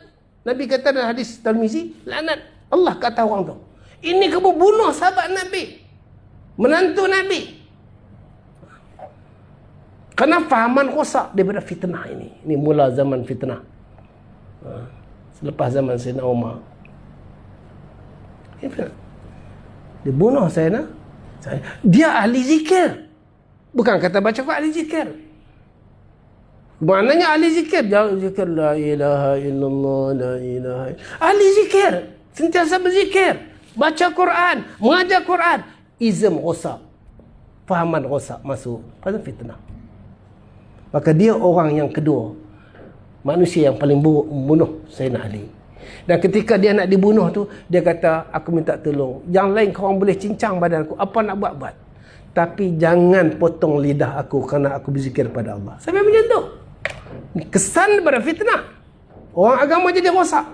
Nabi kata dalam hadis Tirmizi, laknat Allah ke atas orang tu. Ini kamu bunuh sahabat Nabi, menantu Nabi. Kerana fahaman rosak daripada fitnah ini. Ini mula zaman fitnah. Selepas zaman Sayyidina Umar. Dia bunuh Sayyidina. Dia ahli zikir. Bukan kata baca Quran, ahli zikir. Maknanya ahli zikir. Jangan zikir la ilaha illallah, la ilaha illallah. Ahli zikir. Sentiasa berzikir. Baca Quran. Mengajar Quran. Izm rosak. Fahaman rosak masuk pada fitnah. Maka dia orang yang kedua, manusia yang paling buruk membunuh Sayyidina Ali. Dan ketika dia nak dibunuh tu, dia kata, aku minta tolong, yang lain korang boleh cincang badan aku, apa nak buat, tapi jangan potong lidah aku kerana aku berzikir pada Allah. Sampai macam tu. Kesan daripada fitnah. Orang agama jadi rosak.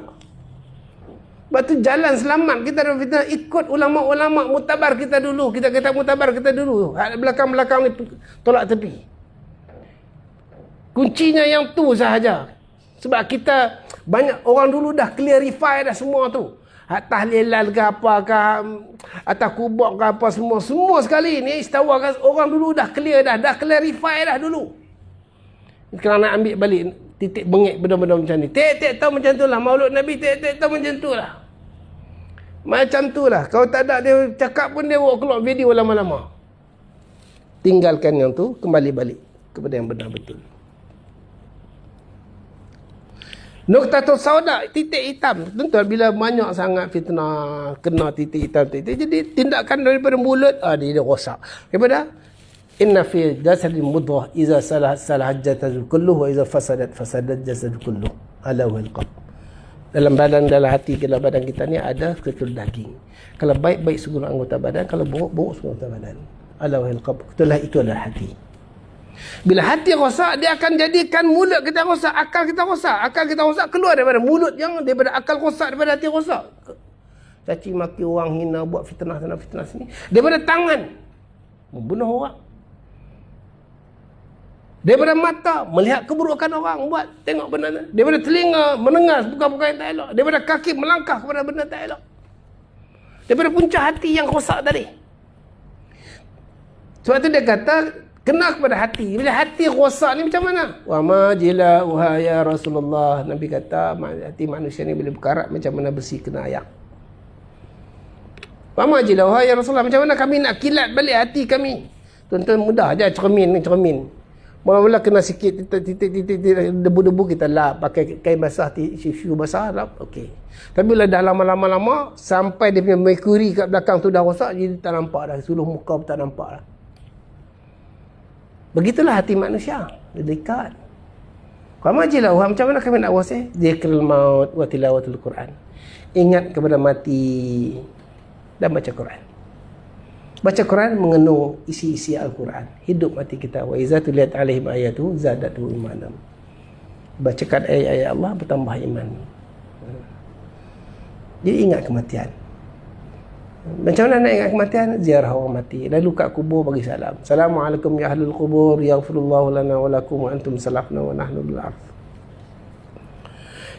Sebab tu jalan selamat kita dari fitnah, ikut ulama-ulama mutabar kita dulu. Kita kata mutabar kita dulu. Belakang-belakang ni tolak tepi. Kuncinya yang tu sahaja. Sebab kita banyak orang dulu dah clarify dah semua tu. Tahlilan ke apa ke, atas kubur ke apa, semua sekali ni istiwa orang dulu dah clear dah clarify dah dulu. Kalau nak ambil balik titik bengik benda-benda macam ni, titik tahu macam tu lah maulud Nabi, titik tahu macam tu lah, macam tu lah. Kalau tak ada dia cakap pun dia bawa keluar video lama-lama. Tinggalkan yang tu, kembali balik kepada yang benar betul. Nuktatul sauda, titik hitam. Tentu bila banyak sangat fitnah kena titik hitam, jadi tindakan daripada mulut dia rosak. Daripada inna fi jasadil mudghah idza salah jasadul kulluh wa idza fasadat jasadul kulluh ala wal qalb. Dalam hati, dalam badan kita ni ada seketul daging. Kalau baik seluruh anggota badan, kalau buruk seluruh anggota badan. Ala wal qalb. Itu adalah hati. Bila hati rosak, dia akan jadikan mulut kita rosak, akal kita rosak. Akal kita rosak keluar daripada mulut, yang daripada akal rosak, daripada hati rosak. Caci maki orang, hina, buat fitnah sana fitnah sini. Daripada tangan, membunuh orang. Daripada mata, melihat keburukan orang, buat tengok benda. Daripada telinga, mendengar perkara-perkara yang tak elok. Daripada kaki, melangkah kepada benda tak elok. Daripada punca hati yang rosak tadi. Sebab tu dia kata kena kepada hati. Bila hati rosak ni macam mana? Wa ma jila ya Rasulullah. Nabi kata hati manusia ni bila berkarat macam mana besi kena ayak. Wa ma jila ya Rasulullah, macam mana kami nak kilat balik hati kami? Tuan-tuan mudah je cermin. Mula-mula kena sikit titik debu-debu kita lap pakai kain basah, tisu basah lap. Okey. Tapi bila dah lama-lama sampai dia punya merkuri kat belakang tu dah rosak, jadi tak nampak dah, seluruh muka pun tak nampak dah. Begitulah hati manusia, dia dekat. Qamajilah, macam mana kami nak wasih? Zikrul maut wa tilawatul Quran. Ingat kepada mati dan baca Quran. Baca Quran mengandung isi-isi Al-Quran. Hidup mati kita. Wa iza tuliyat alaihim ayatu zadatu imanan. Bacakan ayat-ayat Allah bertambah iman. Jadi ingat kematian. Macam mana nak ingat kematian? Ziarah orang mati. Lalu kat kubur bagi salam. Assalamualaikum ya ahlul kubur, yaghfirullahu lana wa lakum wa antum salafna wa nahnu bil ardh.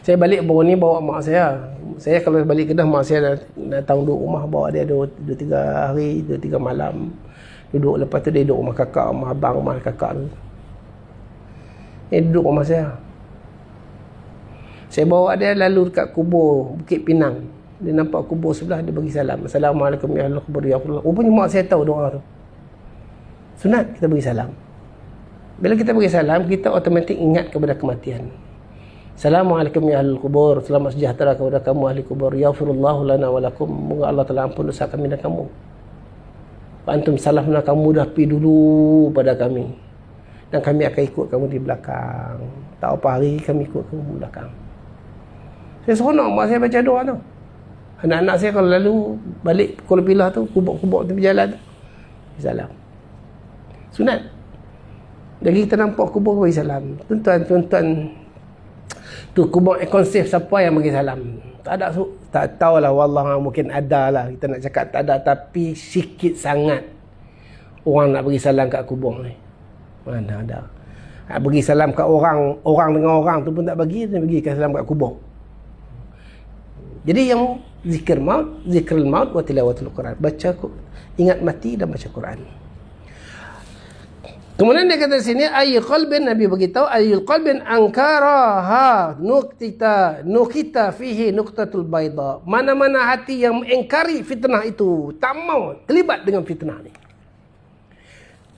Saya balik baru ni bawa mak saya. Saya kalau balik Kedah, mak saya datang duduk rumah, bawa dia 2-3 hari, 2-3 malam. Duduk, lepas tu dia duduk rumah kakak, rumah abang, rumah kakak tu. Dia duduk rumah saya. Saya bawa dia lalu dekat kubur Bukit Pinang. Dia nampak kubur sebelah, dia bagi salam. Assalamualaikum ya ahlul kubur ya Allah. Rupanya mak saya tahu doa tu. Sunat kita bagi salam. Bila kita bagi salam, kita automatik ingat kepada kematian. Assalamualaikum ya ahlul kubur. Selamat sejahtera kepada kamu ahli kubur. Yaghfirullahu lana wa lakum. Moga Allah telah ampun dosa kami dan kamu. Antum salafna, kamu dah pergi dulu pada kami. Dan kami akan ikut kamu di belakang. Tak apa hari kami ikut kamu di belakang. Saya seronok mak saya baca doa tu. Anak-anak saya kalau lalu balik Kuala Pilah tu, kubur-kubur tepi jalan tu, salam. Sunat. Lagi kita nampak kubur bagi salam. Tuan-tuan tu kubur konsep siapa yang bagi salam. Tak ada, tak tahulah, wallah mungkin ada lah. Kita nak cakap tak ada, tapi sikit sangat orang nak bagi salam kat kubur ni. Mana ada. Nak bagi salam kat orang dengan orang tu pun tak bagi, dia bagi salam kat kubur. Jadi yang zikrul maut wa tilawatul Quran. Baca, ingat mati dan baca Quran. Kemudian dia kata sini, ayyul qalbin, Nabi beritahu, ayyul qalbin ankaraha nukita fihi nuktatul bayda. Mana-mana hati yang mengingkari fitnah itu, tak mau terlibat dengan fitnah ni.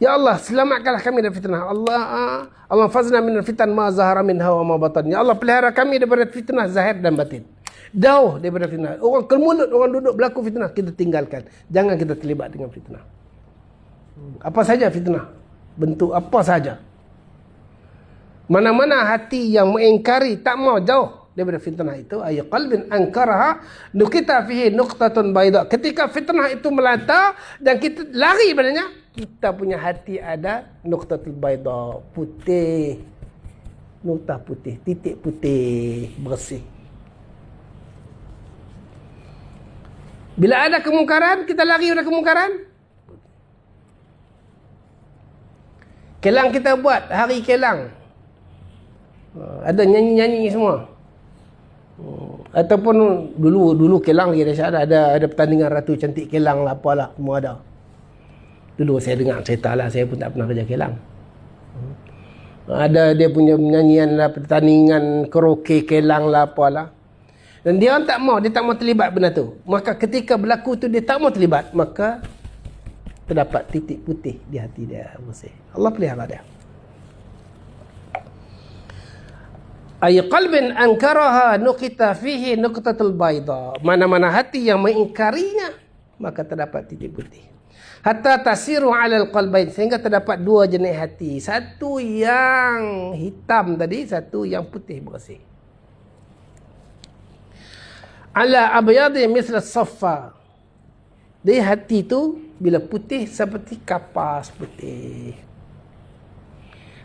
Ya Allah, selamatkanlah kami dari fitnah. Allah fazna min fitan ma zahara minha wa ma batan. Ya Allah, pelihara kami daripada fitnah zahir dan batin. Jauh daripada fitnah. Orang kemulut, orang duduk berlaku fitnah, kita tinggalkan. Jangan kita terlibat dengan fitnah. Apa saja fitnah, bentuk apa saja. Mana-mana hati yang mengingkari, tak mau, jauh daripada fitnah itu, ay qalbin ankaraha nukita fihi nuqtatun bayda. Ketika fitnah itu melata dan kita lari padanya, kita punya hati ada nuqtatul bayda, putih, nuktah putih, titik putih bersih. Bila ada kemungkaran, kita lari pada kemungkaran. Kelang kita buat, hari kelang. Ada nyanyi-nyanyi semua. Ataupun dulu kelang lagi dahsyat, ada pertandingan Ratu Cantik Kelang lah, apalah, semua ada. Dulu saya dengar cerita lah, saya pun tak pernah kerja kelang. Ada dia punya nyanyian lah, pertandingan karaoke kelang lah, apalah. Dan dia tak mau terlibat benda tu. Maka ketika berlaku tu dia tak mau terlibat, maka terdapat titik putih di hati dia bersih. Allah pelihara dia. Ay qalbin ankaraha nuqita fihi nuqtatul bayda. Mana-mana hati yang mengingkarinya, maka terdapat titik putih. Hatta tasiru 'alal qalbain, sehingga terdapat dua jenis hati. Satu yang hitam tadi, satu yang putih bersih. Ala abyadi misla saffa. Di hati tu bila putih seperti kapas putih.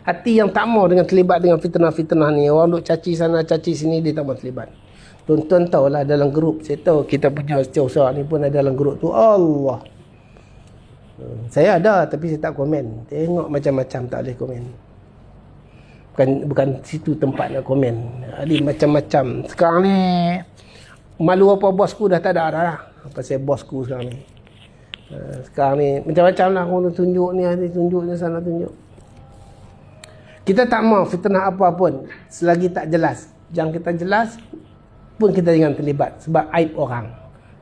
Hati yang tak mau dengan terlibat dengan fitnah-fitnah ni. Orang duk caci sana caci sini, dia tak mau terlibat. Tuan-tuan tahulah dalam grup, saya tahu kita punya setiausaha ni pun ada dalam grup tu. Allah. Saya ada tapi saya tak komen. Tengok macam-macam, tak boleh komen. Bukan situ tempat nak komen. Ada macam-macam. Sekarang ni malu apa bosku dah tak ada dah. Pasal bosku sekarang ni. Sekarang ni macam-macam lah, orang tunjuk ni, ada tunjuk ni, sana tunjuk. Kita tak mau fitnah apa pun selagi tak jelas. Jangan kita jelas pun kita jangan terlibat, sebab aib orang.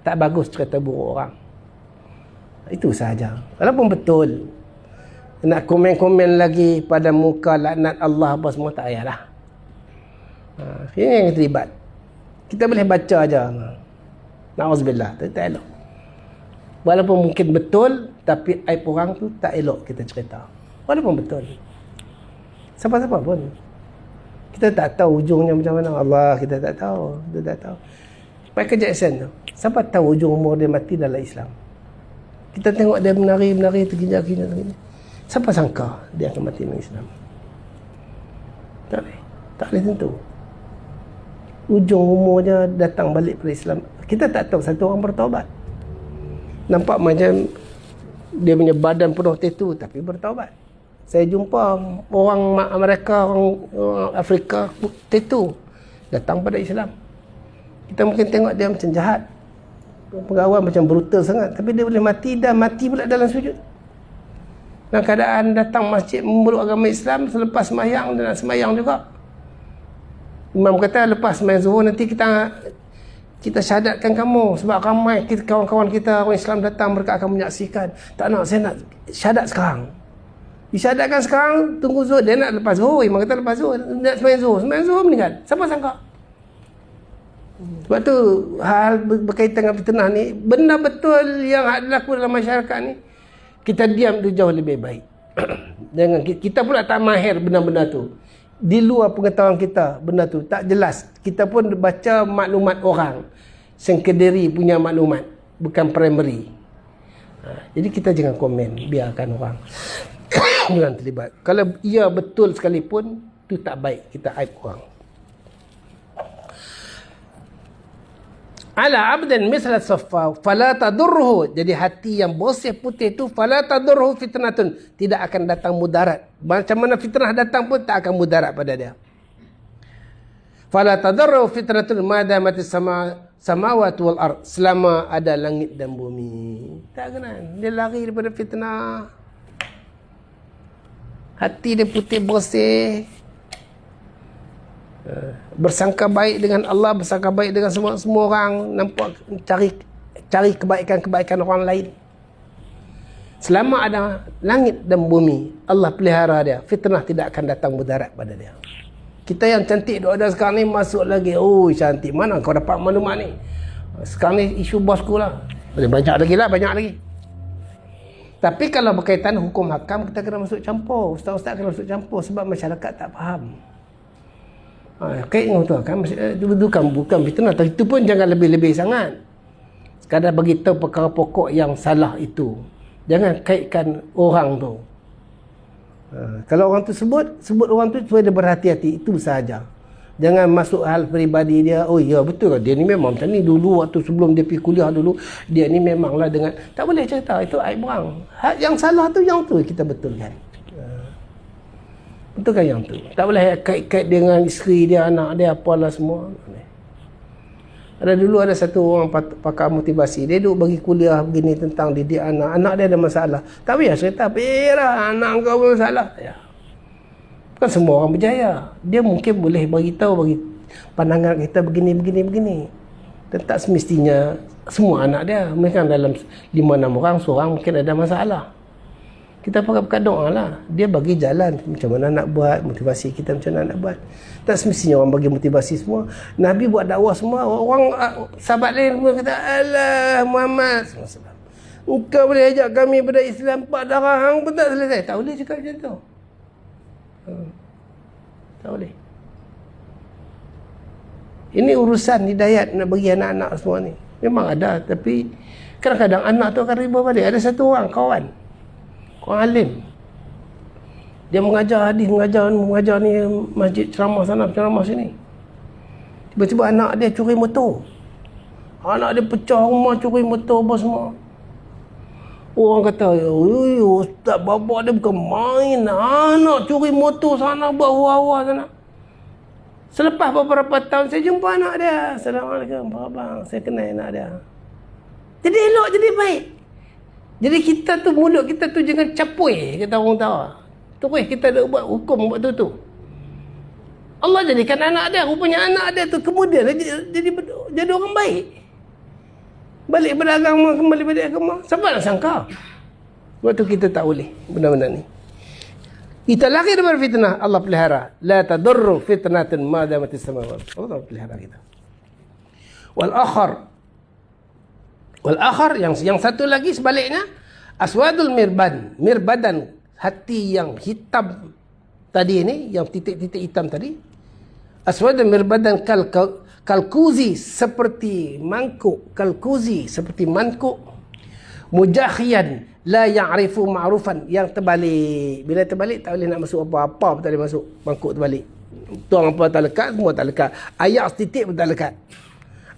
Tak bagus cerita buruk orang. Itu sahaja. Walaupun betul nak komen-komen lagi pada muka laknat Allah apa semua, tak payahlah. Ini yang terlibat. Kita boleh baca aja. Na'udzubillah, tak elok. Walaupun mungkin betul, tapi aib orang tu tak elok kita cerita. Walaupun betul. Siapa-siapa pun. Kita tak tahu ujungnya macam mana. Allah, kita tak tahu. Kita tak tahu. Michael Jackson tu, siapa tahu ujung umur dia mati dalam Islam? Kita tengok dia menari-menari, tergija-gija. Siapa sangka dia akan mati dalam Islam? Tak boleh. Tak boleh tentu. Ujung umurnya datang balik pada Islam. Kita tak tahu satu orang bertaubat. Nampak macam dia punya badan penuh tattoo, tapi bertaubat. Saya jumpa orang mereka, orang Afrika, tattoo, datang pada Islam. Kita mungkin tengok dia macam jahat, pegawai macam brutal sangat, tapi dia boleh mati, dan mati pula dalam sujud. Dalam keadaan datang masjid memeluk agama Islam, selepas sembahyang dan nak sembahyang juga. Imam kata lepas sembahyang zuhur nanti kita syahadatkan kamu, sebab ramai kawan-kawan kita orang Islam datang, mereka akan menyaksikan. Tak nak, saya nak syahadat sekarang. Disyahadatkan sekarang, tunggu zuhur. Dia nak lepas zuhur, Imam kata lepas zuhur, nak sembahyang zuhur meninggal. Siapa sangka? Sebab tu hal berkaitan dengan fitnah ni, benda betul yang berlaku dalam masyarakat ni, kita diam tu jauh lebih baik. Jangan kita pula tak mahir benda-benda tu. Di luar pengetahuan kita, benda tu tak jelas. Kita pun baca maklumat orang, sengkederi punya maklumat, bukan primary. Jadi kita jangan komen, biarkan orang jangan terlibat. Kalau ia betul sekalipun, tu tak baik kita aib orang. Ala abdan misla saffa fala tadurruhu. Jadi hati yang bersih putih tu, fala tadurruhu fitnatun, tidak akan datang mudarat. Macam mana fitnah datang pun tak akan mudarat pada dia. Fala tadurruhu fitnatun madamatis samawati wal ard, selama ada langit dan bumi. Tak kena dia lari daripada fitnah. Hati dia putih bersih, bersangka baik dengan Allah, bersangka baik dengan semua orang, nampak cari kebaikan-kebaikan orang lain. Selama ada langit dan bumi, Allah pelihara dia. Fitnah tidak akan datang mudarat pada dia. Kita yang cantik duk ada sekarang ni masuk lagi, oh cantik, mana kau dapat maklumat ni? Sekarang ni isu bosku lah. Banyak lagi lah, banyak lagi. Tapi kalau berkaitan hukum hakam, kita kena masuk campur. Ustaz-ustaz kena masuk campur, sebab masyarakat tak faham. Kaitkan tu kan bukan fitnah, tapi itu pun jangan lebih-lebih sangat. Sekadar bagi tahu perkara pokok yang salah itu. Jangan kaitkan orang tu. Kalau orang tu sebut orang tu supaya dia berhati-hati, itu sahaja. Jangan masuk hal peribadi dia. Oh ya betul lah, dia ni memang macam ni dulu waktu sebelum dia pergi kuliah dulu, dia ni memanglah dengan, tak boleh cerita itu aib orang. Yang salah tu yang tu kita betulkan. Betulkan yang tu. Tak boleh kait-kait dengan isteri dia, anak dia, apalah semua. Ada dulu ada satu orang pakar motivasi, dia duduk bagi kuliah begini tentang didik anak dia ada masalah. Tak payah cerita, perah anak kau bermasalah. Ya. Kan semua orang berjaya. Dia mungkin boleh bagi tahu, bagi pandangan kita begini. Dan tak semestinya semua anak dia. Mungkin dalam 5-6 orang, seorang mungkin ada masalah. Kita pakai doa lah. Dia bagi jalan macam mana nak buat, motivasi kita macam mana nak buat. Tak semestinya orang bagi motivasi semua. Nabi buat dakwah semua, orang sahabat lain pun kata, alah Muhammad SAW, engkau boleh ajak kami pada Islam 4 darah hang pun tak selesai. Tak boleh cakap macam tu. Tak boleh. Ini urusan hidayat nak bagi anak-anak semua ni. Memang ada, tapi kadang-kadang anak tu akan riba balik. Ada satu orang kawan alim, dia mengajar hadis, mengajar ni masjid, ceramah sana, ceramah sini. Tiba-tiba anak dia curi motor. Anak dia pecah rumah, curi motor apa semua. Orang kata, ustaz bapa dia bukan main, anak curi motor sana, buat hawa-hawa sana. Selepas beberapa tahun saya jumpa anak dia. Assalamualaikum Pak Abang, saya kenal anak dia. Jadi elok, jadi baik. Jadi kita tu, mulut kita tu jangan capui, kata orang tahu. Terus kita ada buat hukum buat tu. Allah jadikan anak dia, rupanya anak dia tu kemudian jadi orang baik. Balik beragama, kembali balik agama. Siapa nak sangka? Waktu kita tak boleh benda-benda ni. Kita lari daripada fitnah, Allah pelihara. La tadurru fitnatun ma damatis samawati. Allah pelihara kita. Wal akhar yang satu lagi sebaliknya, aswadul mirbadan, hati yang hitam tadi ni, yang titik-titik hitam tadi. Aswadul mirbadan kalkuzi, seperti mangkuk, mujahiyan la ya'rifu ma'rufan, yang terbalik. Bila terbalik tak boleh nak masuk apa-apa pun tak boleh masuk mangkuk terbalik. Tuang apa tak lekat, semua tak lekat. Ayak setitik pun tak lekat.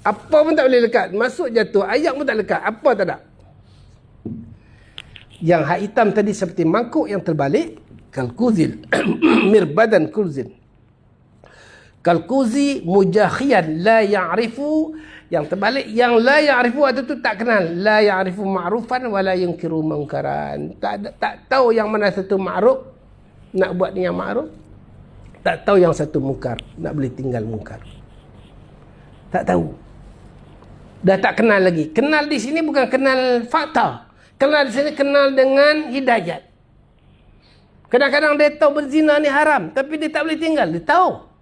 Apa pun tak boleh lekat. Masuk jatuh, ayak pun tak lekat. Apa tak ada. Yang hak hitam tadi seperti mangkuk yang terbalik. Kalkuzil. Mirbadan kulzil. Kalkuzi mujahiyan la ya'rifu, yang terbalik, yang la ya'rifu itu tak kenal. La ya'rifu ma'rufan wa la yunkiru munkaran. Tak tahu yang mana satu ma'ruf, nak buat yang ma'ruf. Tak tahu yang satu mungkar, nak boleh tinggal mungkar. Tak tahu. Dah tak kenal lagi. Kenal di sini bukan kenal fakta. Kenal di sini kenal dengan hidayat. Kadang-kadang dia tahu berzina ni haram, tapi dia tak boleh tinggal. Dia tahu.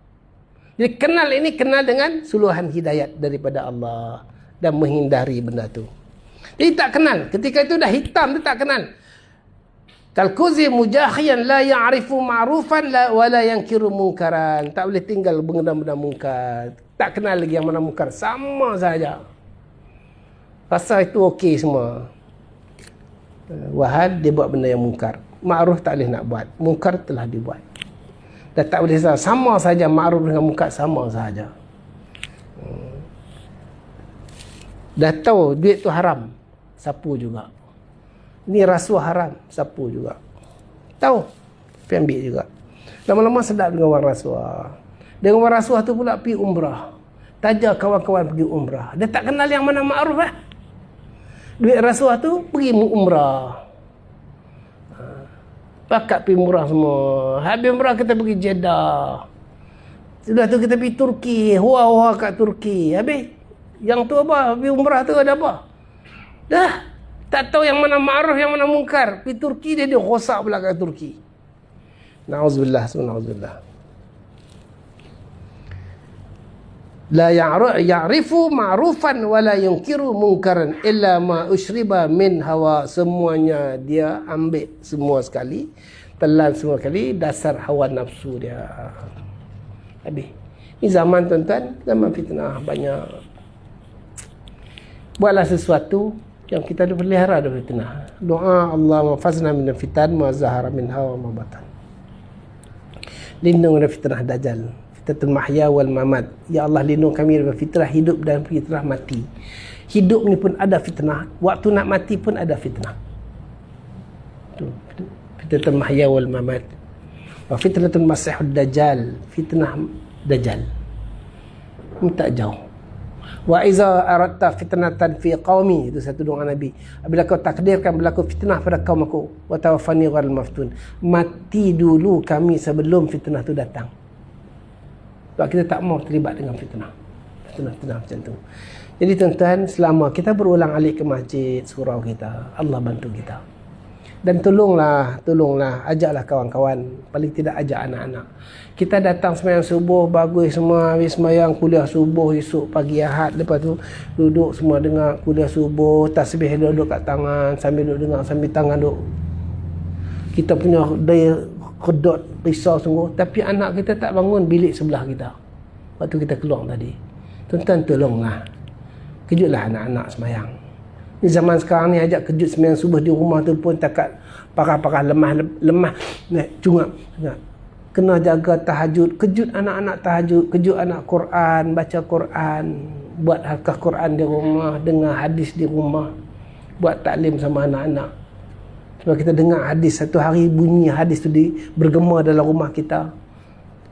Jadi kenal ini kenal dengan suluhan hidayat daripada Allah dan menghindari benda tu. Jadi tak kenal. Ketika itu dah hitam, dia tak kenal. Kalkuzi mujahiyan la ya'rifu ma'rufan wa la yankiru munkaran. Tak boleh tinggal benda-benda mungkar. Tak kenal lagi yang mana mungkar. Sama saja. Rasa itu okey semua. Wahal dia buat benda yang mungkar. Ma'ruf tak boleh nak buat. Mungkar telah dibuat. Dah tak boleh sama saja, ma'ruf dengan mungkar sama saja. Dah tahu duit tu haram, sapu juga. Ni rasuah haram, sapu juga. Tahu, pergi ambil juga. Lama-lama sedap dengan orang rasuah. Dengan orang rasuah tu pula pergi umrah. Tajak kawan-kawan pergi umrah. Dia tak kenal yang mana ma'ruf lah. Duit rasuah tu pergi umrah. Pakat pergi umrah semua. Habis umrah kita pergi Jeddah. Sudah tu kita pergi Turki. Hua-hua kat Turki. Habis yang tu apa? Pergi umrah tu ada apa? Dah tak tahu yang mana ma'ruf, yang mana mungkar. Pergi Turki dia rosak pula kat Turki. Na'udzubillah. La ya'rifu ma'rufan wa la yunkiru munkaran illa ma ushriba min hawa. Semuanya dia ambil semua sekali, telan semua sekali, dasar hawa nafsu dia. Habis. Ini zaman tuan-tuan, zaman fitnah banyak. Buatlah sesuatu yang kita ada pelihara dari fitnah. Doa Allah mafazna min fitan ma zahara min hawa ma batan. Lindung dari fitnah dajjal. Fitnatul mahya wal mamat. Ya Allah, lindung kami daripada fitnah hidup dan fitnah mati. Hidup ni pun ada fitnah, waktu nak mati pun ada fitnah. Tu fitnatul mahya wal mamat. Wa fitnatul masihud dajjal, fitnah dajjal. Minta jauh. Wa iza aradta fitnatan fi qaumi, itu satu doa Nabi. Apabila kau takdirkan berlaku fitnah pada kaum aku, wa tawaffani ghairal maftun, mati dulu kami sebelum fitnah tu datang. Sebab kita tak mau terlibat dengan fitnah. Fitnah macam tu. Jadi tuan-tuan, selama kita berulang alik ke masjid, surau kita, Allah bantu kita. Dan tolonglah, ajaklah kawan-kawan, paling tidak ajak anak-anak. Kita datang sembahyang subuh, bagus semua, habis sembahyang kuliah subuh esok pagi Ahad, lepas tu duduk semua dengar kuliah subuh, tasbih duduk kat tangan, sambil duduk dengar, sambil tangan duduk. Kita punya daya kedot, risau sungguh, tapi anak kita tak bangun bilik sebelah kita waktu kita keluar tadi. Tuan-tuan, tolonglah, kejutlah anak-anak sembahyang. Di zaman sekarang ni ajak kejut sembahyang subuh di rumah tu pun takat parah-parah, lemah cungap. Kena jaga tahajud, kejut anak-anak tahajud, kejut anak Quran, baca Quran, buat halqah Quran di rumah, dengar hadis di rumah, buat taklim sama anak-anak. Sebab kita dengar hadis, satu hari bunyi hadis tu bergema dalam rumah kita.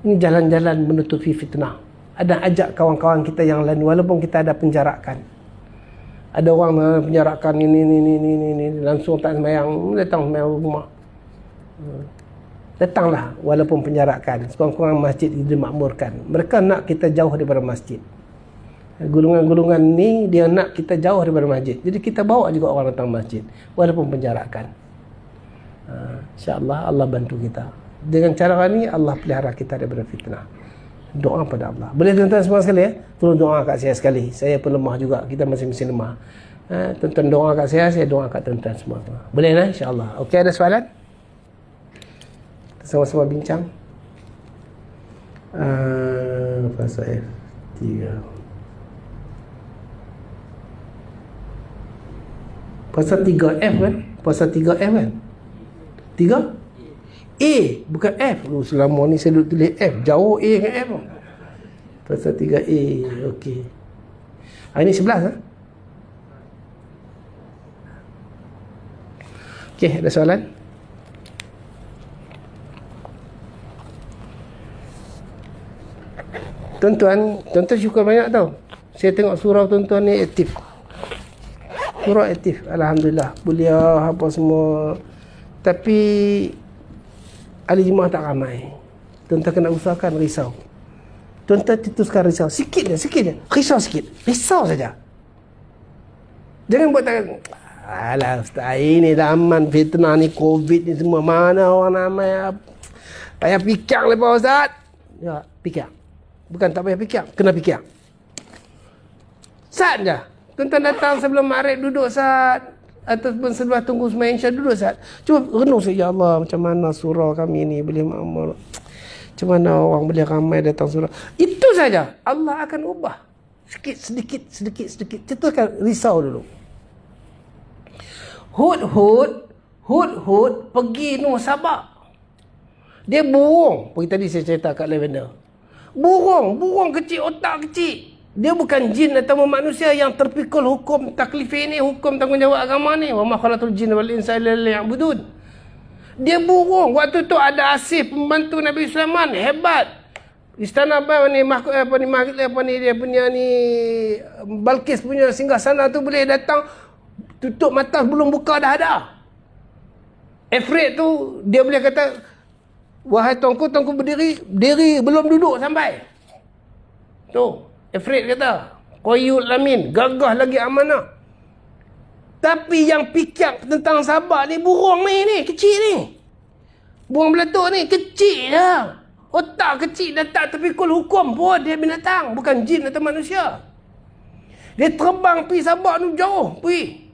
Ini jalan-jalan menutupi fitnah. Ada ajak kawan-kawan kita yang lain, walaupun kita ada penjarakan. Ada orang penjarakan ini langsung tak sembahyang, datang sembahyang rumah. Datanglah walaupun penjarakan, sekurang-kurang masjid dimakmurkan. Mereka nak kita jauh daripada masjid. Golongan-golongan ni dia nak kita jauh daripada masjid. Jadi kita bawa juga orang datang masjid walaupun penjarakan. InsyaAllah Allah bantu kita. Dengan cara ni Allah pelihara kita daripada fitnah. Doa pada Allah. Boleh tuan-tuan semua sekali ya? Tolong doa kat saya sekali. Saya pun lemah juga. Kita masing-masing lemah. Tuan-tuan doa kat saya doa kat tuan-tuan semua. Boleh lah insyaAllah. Okey, ada soalan? Sama-sama bincang. Pasal F3. Pasal 3F kan? Pasal 3F kan? 3? A, bukan F. Selama ni saya duduk tulis F. Jauh A dengan F. Pasal 3A. Okey. Ini 11 ha? Okey, ada soalan? Tuan-tuan syukur banyak tau. Saya tengok surau tuan-tuan ni aktif. Surau aktif, alhamdulillah. Kuliah apa semua. Tapi ahli jemaah tak ramai. Tuan-tuan kena usahakan risau. Tuan-tuan tituskan risau. Sikit je. Risau sikit. Risau saja. Jangan buat tangan. Alah ustaz, ini zaman fitnah ni, Covid ni semua. Mana orang ramai. Payah fikir lepas ustaz. Ya, fikir. Bukan tak payah fikir, kena fikir. Saat je. Tuan-tuan datang sebelum maghrib duduk saat, ataupun selepas tunggu sembahyang Isya duduk saat. Cuba renung saja, ya Allah, macam mana surau kami ni boleh makmur. Macam mana orang boleh ramai datang surau. Itu saja. Allah akan ubah. Sedikit. Cetuskan risau dulu. Hud pergi Nuh Sabak. Dia burung. Pergi tadi saya cerita kat Lavender. Burung kecil, otak kecil. Dia bukan jin atau manusia yang terpikul hukum taklif ini, hukum tanggungjawab agama ni. Wa ma khalaqtul jinna wal insa illa liya'budun. Dia burung. Waktu tu ada Asif, pembantu Nabi Sulaiman, hebat. Istana dia punya ni Balkis punya singgasana tu boleh datang, tutup mata belum buka dah ada. Efrit tu dia boleh kata, wahai tuanku berdiri belum duduk sampai. Tu, Efrit kata, Qayyul Amin, gagah lagi amanah. Tapi yang fikir tentang Sabak ni, burung ni, kecil ni. Burung belatuk ni, kecil dah. Otak kecil dah tak terpikul hukum pun. Dia binatang, bukan jin atau manusia. Dia terbang pergi Sabak tu jauh, pergi.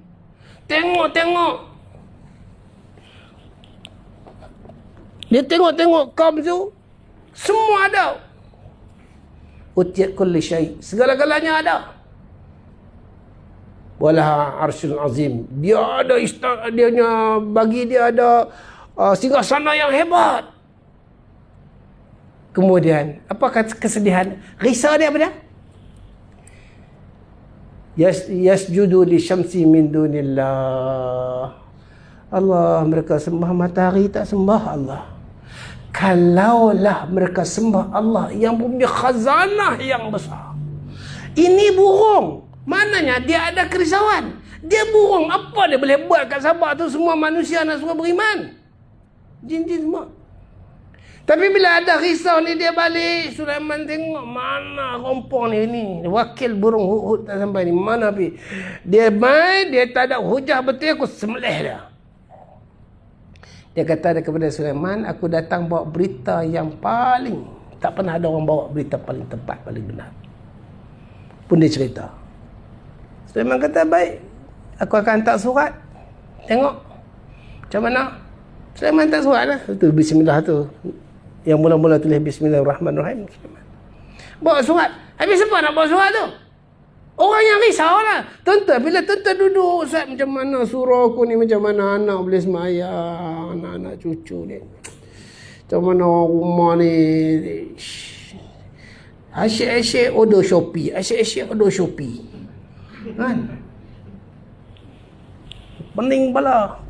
Tengok. Dia tengok kaum tu, semua ada. Utiyat kulli syai', segala-galanya ada. Walaha arsyul azim. Dia ada istana, bagi dia ada singgasana yang hebat. Kemudian, apakah kesedihan? Risau dia apa dia? Yasjudu li syamsi min dunillah. Allah, mereka sembah matahari, tak sembah Allah. Kalaulah mereka sembah Allah yang punya khazanah yang besar. Ini burung. Mananya dia ada kerisauan. Dia burung. Apa dia boleh buat kat Sabah tu? Semua manusia nak semua beriman. Jin-jin semua. Tapi bila ada risau ni, dia balik. Sulaiman tengok mana rompong ni. Wakil burung hut-hut tak sampai ni. Mana pergi? Dia main, dia tak ada hujah betul, aku sembelih dia. Dia kata kepada Sulaiman, aku datang bawa berita yang paling, tak pernah ada orang bawa berita paling tepat, paling benar. Pun dia cerita. Sulaiman kata, baik, aku akan hantar surat. Tengok macam mana. Sulaiman hantar surat lah. Itu bismillah tu. Yang mula-mula tulis Bismillahirrahmanirrahim. Bawa surat. Habis siapa nak bawa surat tu? Orang yang risau lah. Tuan-tuan, bila tuan-tuan duduk, Ustaz, macam mana surah aku ni, macam mana anak boleh semayang, anak-anak cucu ni. Macam mana rumah ni. Asyik-asyik order Shopee. Asyik-asyik order Shopee. Kan? Pening kepala.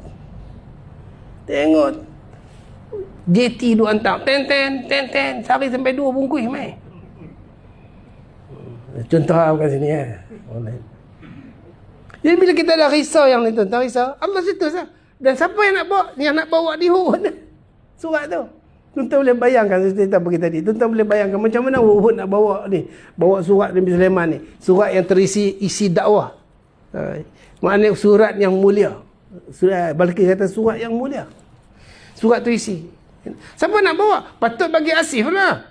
Tengok. JT duk hantar. Ten. Sehari sampai 2 bungkus mai. Contoh bukan sini ya. Online. Jadi bila kita dah risau yang ni tuan, risau, Allah situ sah. Dan siapa yang nak bawa? Yang nak bawa di Uhud surat tu. Tuan-tuan boleh bayangkan cerita bagi tadi. Tuan-tuan boleh bayangkan macam mana Uhud nak bawa ni. Bawa surat Nabi Sulaiman ni. Surat yang terisi isi dakwah. Maknanya surat yang mulia. Balqis kata surat yang mulia. Surat tu isi. Siapa nak bawa? Patut bagi Asif lah.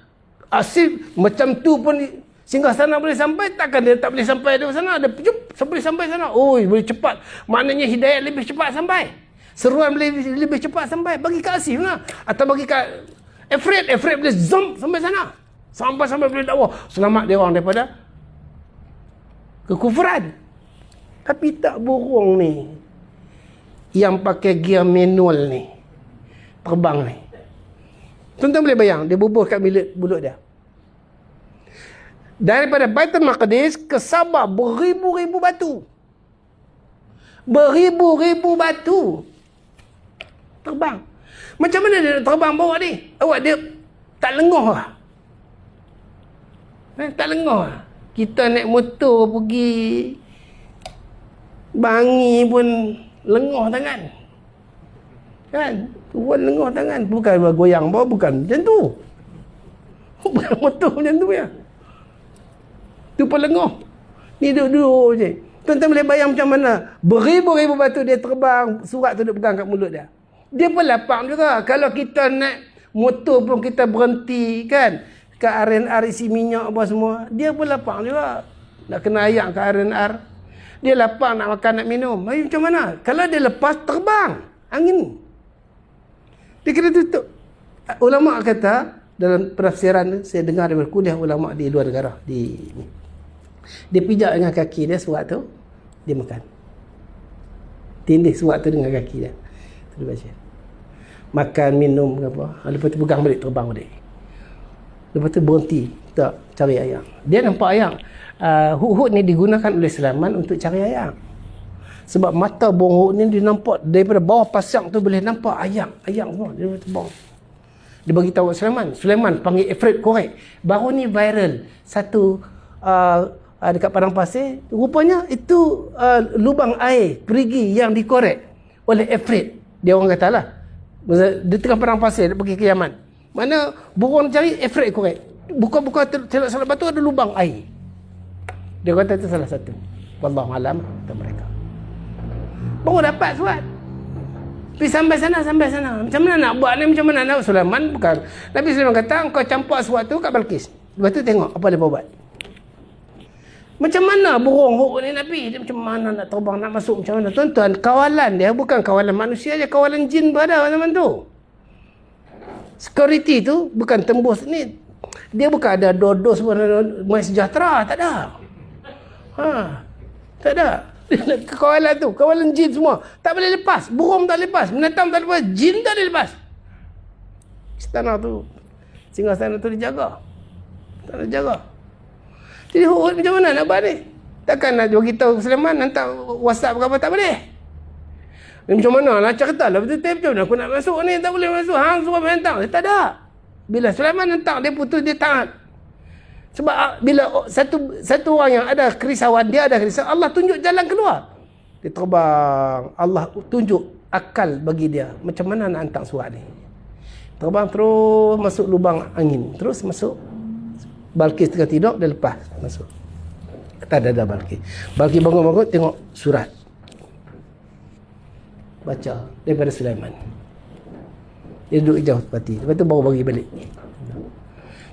Asif macam tu pun singgah sana boleh sampai. Takkan dia tak boleh sampai dari sana. Dia boleh sampai sana. Oh, boleh cepat. Maknanya hidayat lebih cepat sampai. Seruan boleh lebih cepat sampai. Bagi ke Asif lah. Atau bagi ke Efred boleh zoom sampai sana. Sampai boleh dakwah. Selamat dia orang daripada kekufuran. Tapi tak burung ni yang pakai gear manual ni, terbang ni. Tuan-tuan boleh bayang, dia bubuh kat mulut dia. Daripada Baitul Maqdis ke Sabah, beribu-ribu batu. Beribu-ribu batu. Terbang. Macam mana dia nak terbang bawa ni? Awak dia tak lenguh lah. Tak lenguh lah. Kita naik motor pergi Bangi pun lenguh tangan. Kan? Bukan lenguh tangan. Bukan goyang bawah, bukan macam tu. Bukan motor macam tu ya. Tu pun lenguh. Ni duduk-duduk je. Tuan-tuan boleh bayang macam mana beribu-ribu batu dia terbang, surat tu dia pegang kat mulut dia. Dia pun lapang juga. Kalau kita naik motor pun kita berhenti kan, kat R&R isi minyak apa semua, dia pun lapang juga. Nak kena ayak kat R&R. Dia lapang nak makan, nak minum. Macam mana? Kalau dia lepas, terbang. Angin. Dia kena tutup. Ulama' kata, dalam penafsiran, saya dengar daripada kuliah ulama' di luar negara. Dia pijak dengan kaki dia surat tu, dia makan. Tindih surat tu dengan kaki dia. Tu dia baca. Makan, minum ke apa. Lepas tu pegang balik, terbang balik. Lepas tu berhenti. Tak, cari ayam. Dia nampak ayam. Hut-hut ni digunakan oleh Sulaiman untuk cari ayam. Sebab mata burung hut ni dia nampak daripada bawah pasang tu boleh nampak ayam semua dia terbang. Dia bagi tahu Sulaiman panggil Efred korek. Baru ni viral satu dekat padang pasir, rupanya itu lubang air perigi yang dikorek oleh Efred. Dia orang katalah dia tengah padang pasir, dia pergi ke Yaman. Mana burung cari, Efred korek. Buka-buka salah batu ada lubang air. Dia kata itu salah satu. Wallahu alam kata mereka. Baru dapat surat. Pergi sampai sana. Macam mana nak buat ni? Macam mana nak? Sulaiman bukan. Nabi Sulaiman kata, kau campak surat tu kat Balqis. Lepas tu tengok apa dia buat. Macam mana burung huk ni Nabi? Dia macam mana nak terbang, nak masuk macam mana? Tuan-tuan, kawalan dia bukan kawalan manusia je, kawalan jin pun ada zaman tu. Security tu bukan tembus ni. Dia bukan ada dodos mai sejahtera, tak ada. Tak ada. Kawalan tu, kawalan jin semua. Tak boleh lepas. Burung tak lepas, binatang tak lepas, jin tak boleh lepas. Istana tu Singgahsana tu dijaga. Tak nak jaga. Jadi Hud macam mana nak buat ni? Takkan nak bagi tahu Sulaiman hantar WhatsApp ke apa, tak boleh. Ni macam mana lah cerita lah betul-betul macam mana aku nak masuk ni, tak boleh masuk. Hang suruh hantar. Tak ada. Bila Sulaiman hantar dia putus, dia taat. Sebab bila satu orang yang ada kerisauan, dia ada kerisauan, Allah tunjuk jalan keluar. Dia terbang, Allah tunjuk akal bagi dia macam mana nak hantar surat ni. Terbang terus masuk lubang angin, terus masuk. Balqis tengah tidur, dia lepas masuk. Tak ada Balqis. Balqis bangun-bangun tengok surat. Baca daripada Sulaiman. Dia duduk jauh seperti. Lepas tu baru bagi balik.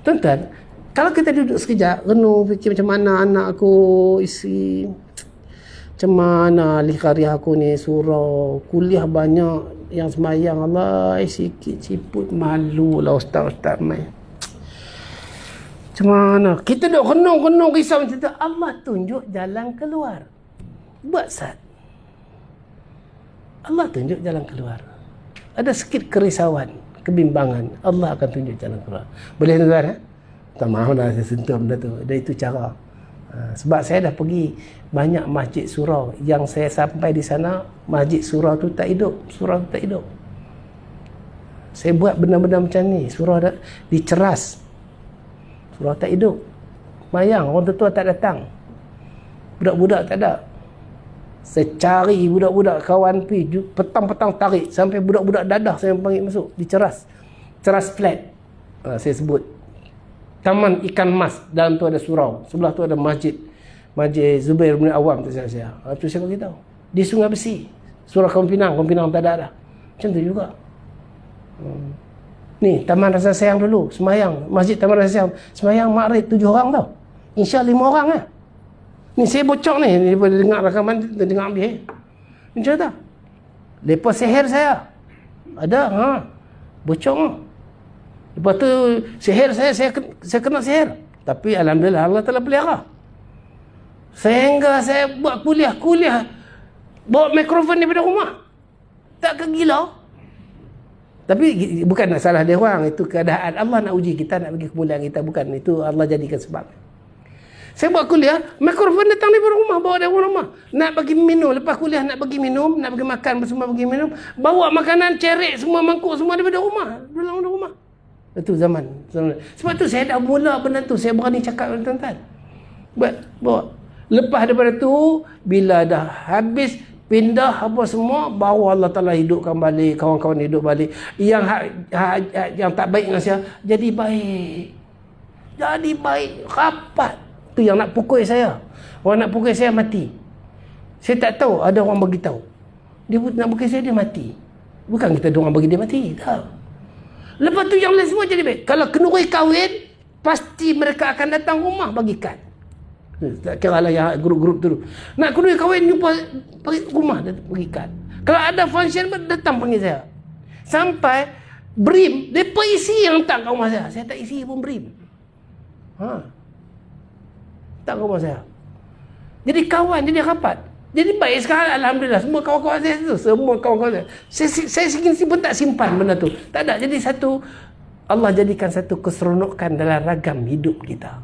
Tuan-tuan, kalau kita duduk sekejap, renung fikir macam mana anak aku, isteri, macam mana ahli karya aku ni, surau, kuliah banyak, yang semayang, Allah, sikit ciput, malu lah ustaz-ustaz main. Macam mana? Kita duk renung-renung risau macam tu. Allah tunjuk jalan keluar. Buat sat. Allah tunjuk jalan keluar. Ada sikit kerisauan, kebimbangan, Allah akan tunjuk jalan keluar. Boleh tuan-tuan? Tak mahu dah saya sentuh benda tu. Dan itu cara. Sebab saya dah pergi banyak masjid surau. Yang saya sampai di sana, masjid surau tu tak hidup. Surau tu tak hidup. Saya buat benda-benda macam ni. Surau dah diceras. Surau tak hidup. Mayang, orang tua tak datang. Budak-budak tak ada. Saya cari budak-budak kawan pergi, petang-petang tarik sampai budak-budak dadah saya panggil masuk, diceras. Ceras flat. Saya sebut Taman Ikan Mas. Dalam tu ada surau, sebelah tu ada masjid. Masjid Zubair bin Awam tu saya. Tu saya bagi tahu. Di Sungai Besi. Surau Kampung Pinang tak ada dah. Macam tu juga. Ni Taman Rasa Sayang dulu, semayang masjid Taman Rasa Sayang, semayang maghrib 7 orang tau, Isya 5 orang lah. Ni saya bocor ni daripada dengar rakaman, dengar dia macam tak lepas sihir saya ada bocor. Lepas tu sihir saya kena sihir, tapi alhamdulillah Allah telah pelihara sehingga saya buat kuliah bawa mikrofon daripada rumah. Tak kegila. Tapi bukan nak salah dia orang, itu keadaan Allah nak uji kita, nak bagi kemuliaan kita, bukan itu Allah jadikan sebab. Saya buat kuliah, mikrofon datang daripada rumah, bawa dari rumah. Nak bagi minum, lepas kuliah nak bagi minum, nak bagi makan, semua bagi minum, bawa makanan, cerik, semua mangkuk semua daripada rumah, dalam rumah. Itu zaman. Sebab tu saya dah mula benda tu, saya berani cakap dengan tuan-tuan. Bawa. Lepas daripada tu, bila dah habis pindah apa semua, baru Allah Ta'ala hidupkan balik, kawan-kawan hidup balik. Yang tak baik dengan saya jadi baik, rapat. Tu yang nak pukul saya, orang nak pukul saya mati. Saya tak tahu, ada orang bagi tahu dia nak pukul saya, dia mati. Bukan kita orang bagi dia mati, tak. Lepas tu yang lain semua jadi baik. Kalau kenuri kahwin, pasti mereka akan datang rumah bagikan. Tak kira lah yang grup-grup tu. Nak kena kahwin, jumpa pergi rumah dia bagikan. Kalau ada function datang panggil saya. Sampai BRIM, mereka isi yang tak ke rumah saya. Saya tak isi pun BRIM. Tak ke rumah saya. Jadi kawan, jadi rapat. Jadi baik sekarang, alhamdulillah. Semua kawan-kawan saya tu, semua kawan-kawan saya. Saya pun tak simpan benda tu. Tak ada. Jadi Allah jadikan satu keseronokan dalam ragam hidup kita.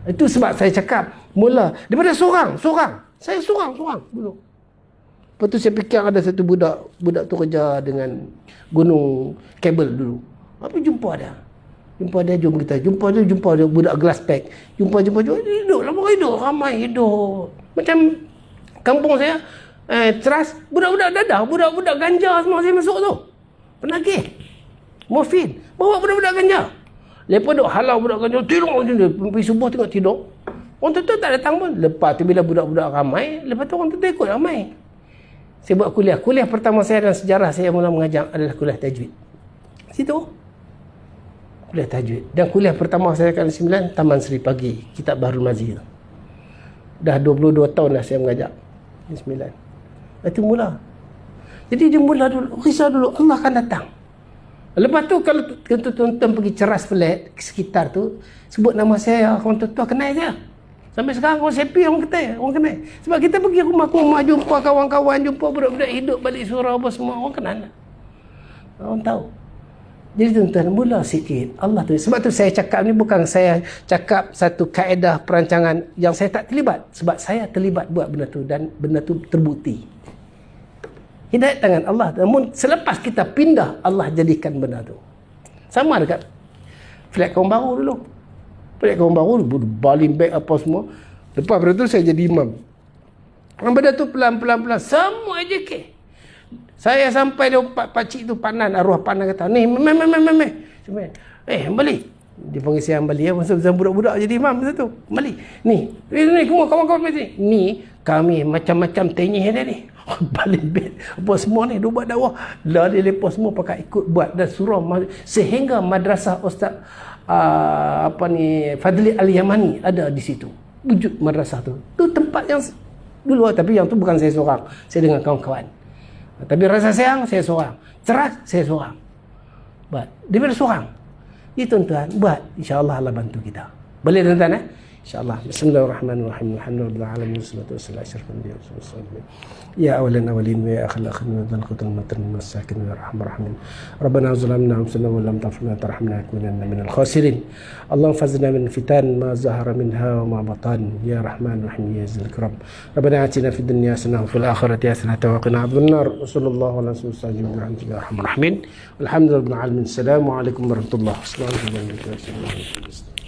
Itu sebab saya cakap mula daripada seorang saya seorang dulu. Lepas tu saya fikir ada satu budak tu kerja dengan gunung kabel dulu. Apa jumpa dia, jumpa dia budak glass pack. Jumpa hidup ramai hidup. Macam kampung saya teras budak-budak dadah, budak-budak ganja semua saya masuk tu. Penagih morfin, bawa budak-budak ganja. Lepas duk halau budak ganja, tidur macam tu. Pergi subuh tengok tidur. Orang tu tak datang pun. Lepas tu bila budak-budak ramai, lepas tu orang tu ikut ramai. Saya buat kuliah. Kuliah pertama saya dalam sejarah saya mula mengajar adalah kuliah tajwid. Situ. Kuliah tajwid. Dan kuliah pertama saya kali 9, Taman Seri Pagi, Kitab Bahrul Mazi. Dah 22 tahun dah saya mengajar. 9. Itu mula. Jadi dia mula dulu, risau dulu, Allah akan datang. Lepas tu kalau tuan-tuan pergi ceras flat sekitar tu, sebut nama saya, orang tua kenal saya. Sampai sekarang orang sepi, orang kenal. Sebab kita pergi rumah-rumah, jumpa kawan-kawan, jumpa budak-budak hidup balik surau apa semua, orang kenal. Orang tahu. Jadi tuan-tuan, mula sikit Allah tu. Sebab tu saya cakap ni bukan saya cakap satu kaedah perancangan yang saya tak terlibat. Sebab saya terlibat buat benda tu dan benda tu terbukti. Hidayat tangan Allah. Namun selepas kita pindah, Allah jadikan benda tu. Sama dekat flat kaum baru dulu. Flat kaum baru baling beg apa semua. Lepas pada tu saya jadi imam. Benda tu pelan-pelan semua AJK. Saya sampai dia pakcik tu Panan, arwah Panan kata, ni balik. Dia panggil saya balik, masa budak-budak jadi imam masa tu. Balik. Ni kawan-kawan sini. Ni kami macam-macam tenyih dia ni. Balik bed apa semua ni dia buat dakwah. Lah dia lepas semua pakai ikut buat dan surau sehingga madrasah Ustaz Fadli Al-Yamani ada di situ. Wujud madrasah tu. Tu tempat yang dulu, tapi yang tu bukan saya seorang. Saya dengan kawan-kawan. Tapi rasa sayang, saya seorang. Cerak, saya seorang. Buat. Daripada seorang. Ya tuan-tuan, buat. InsyaAllah Allah bantu kita. Boleh tuan-tuan InsyaAllah. Bismillahirrahmanirrahim. Alhamdulillahirrahmanirrahim. Wassalatu wassalamu Ya awalan awalin wa ya akhil akhirin wa dhalqutul matan masakin wa rahman. Rabbana zalamna anfusana wa lam taghfir lana tarhamna kunanna minal khasirin. Allahumma fazna min fitan ma zahara minha wa ma batan ya rahman rahim ya zal ikram. Rabbana atina fid dunya hasanah wa fil akhirati hasanah wa qina adhaban nar. Sallallahu ala sayyidina Muhammadin. Alhamdulillahirabbil alamin. Assalamu alaikum warahmatullahi wabarakatuh.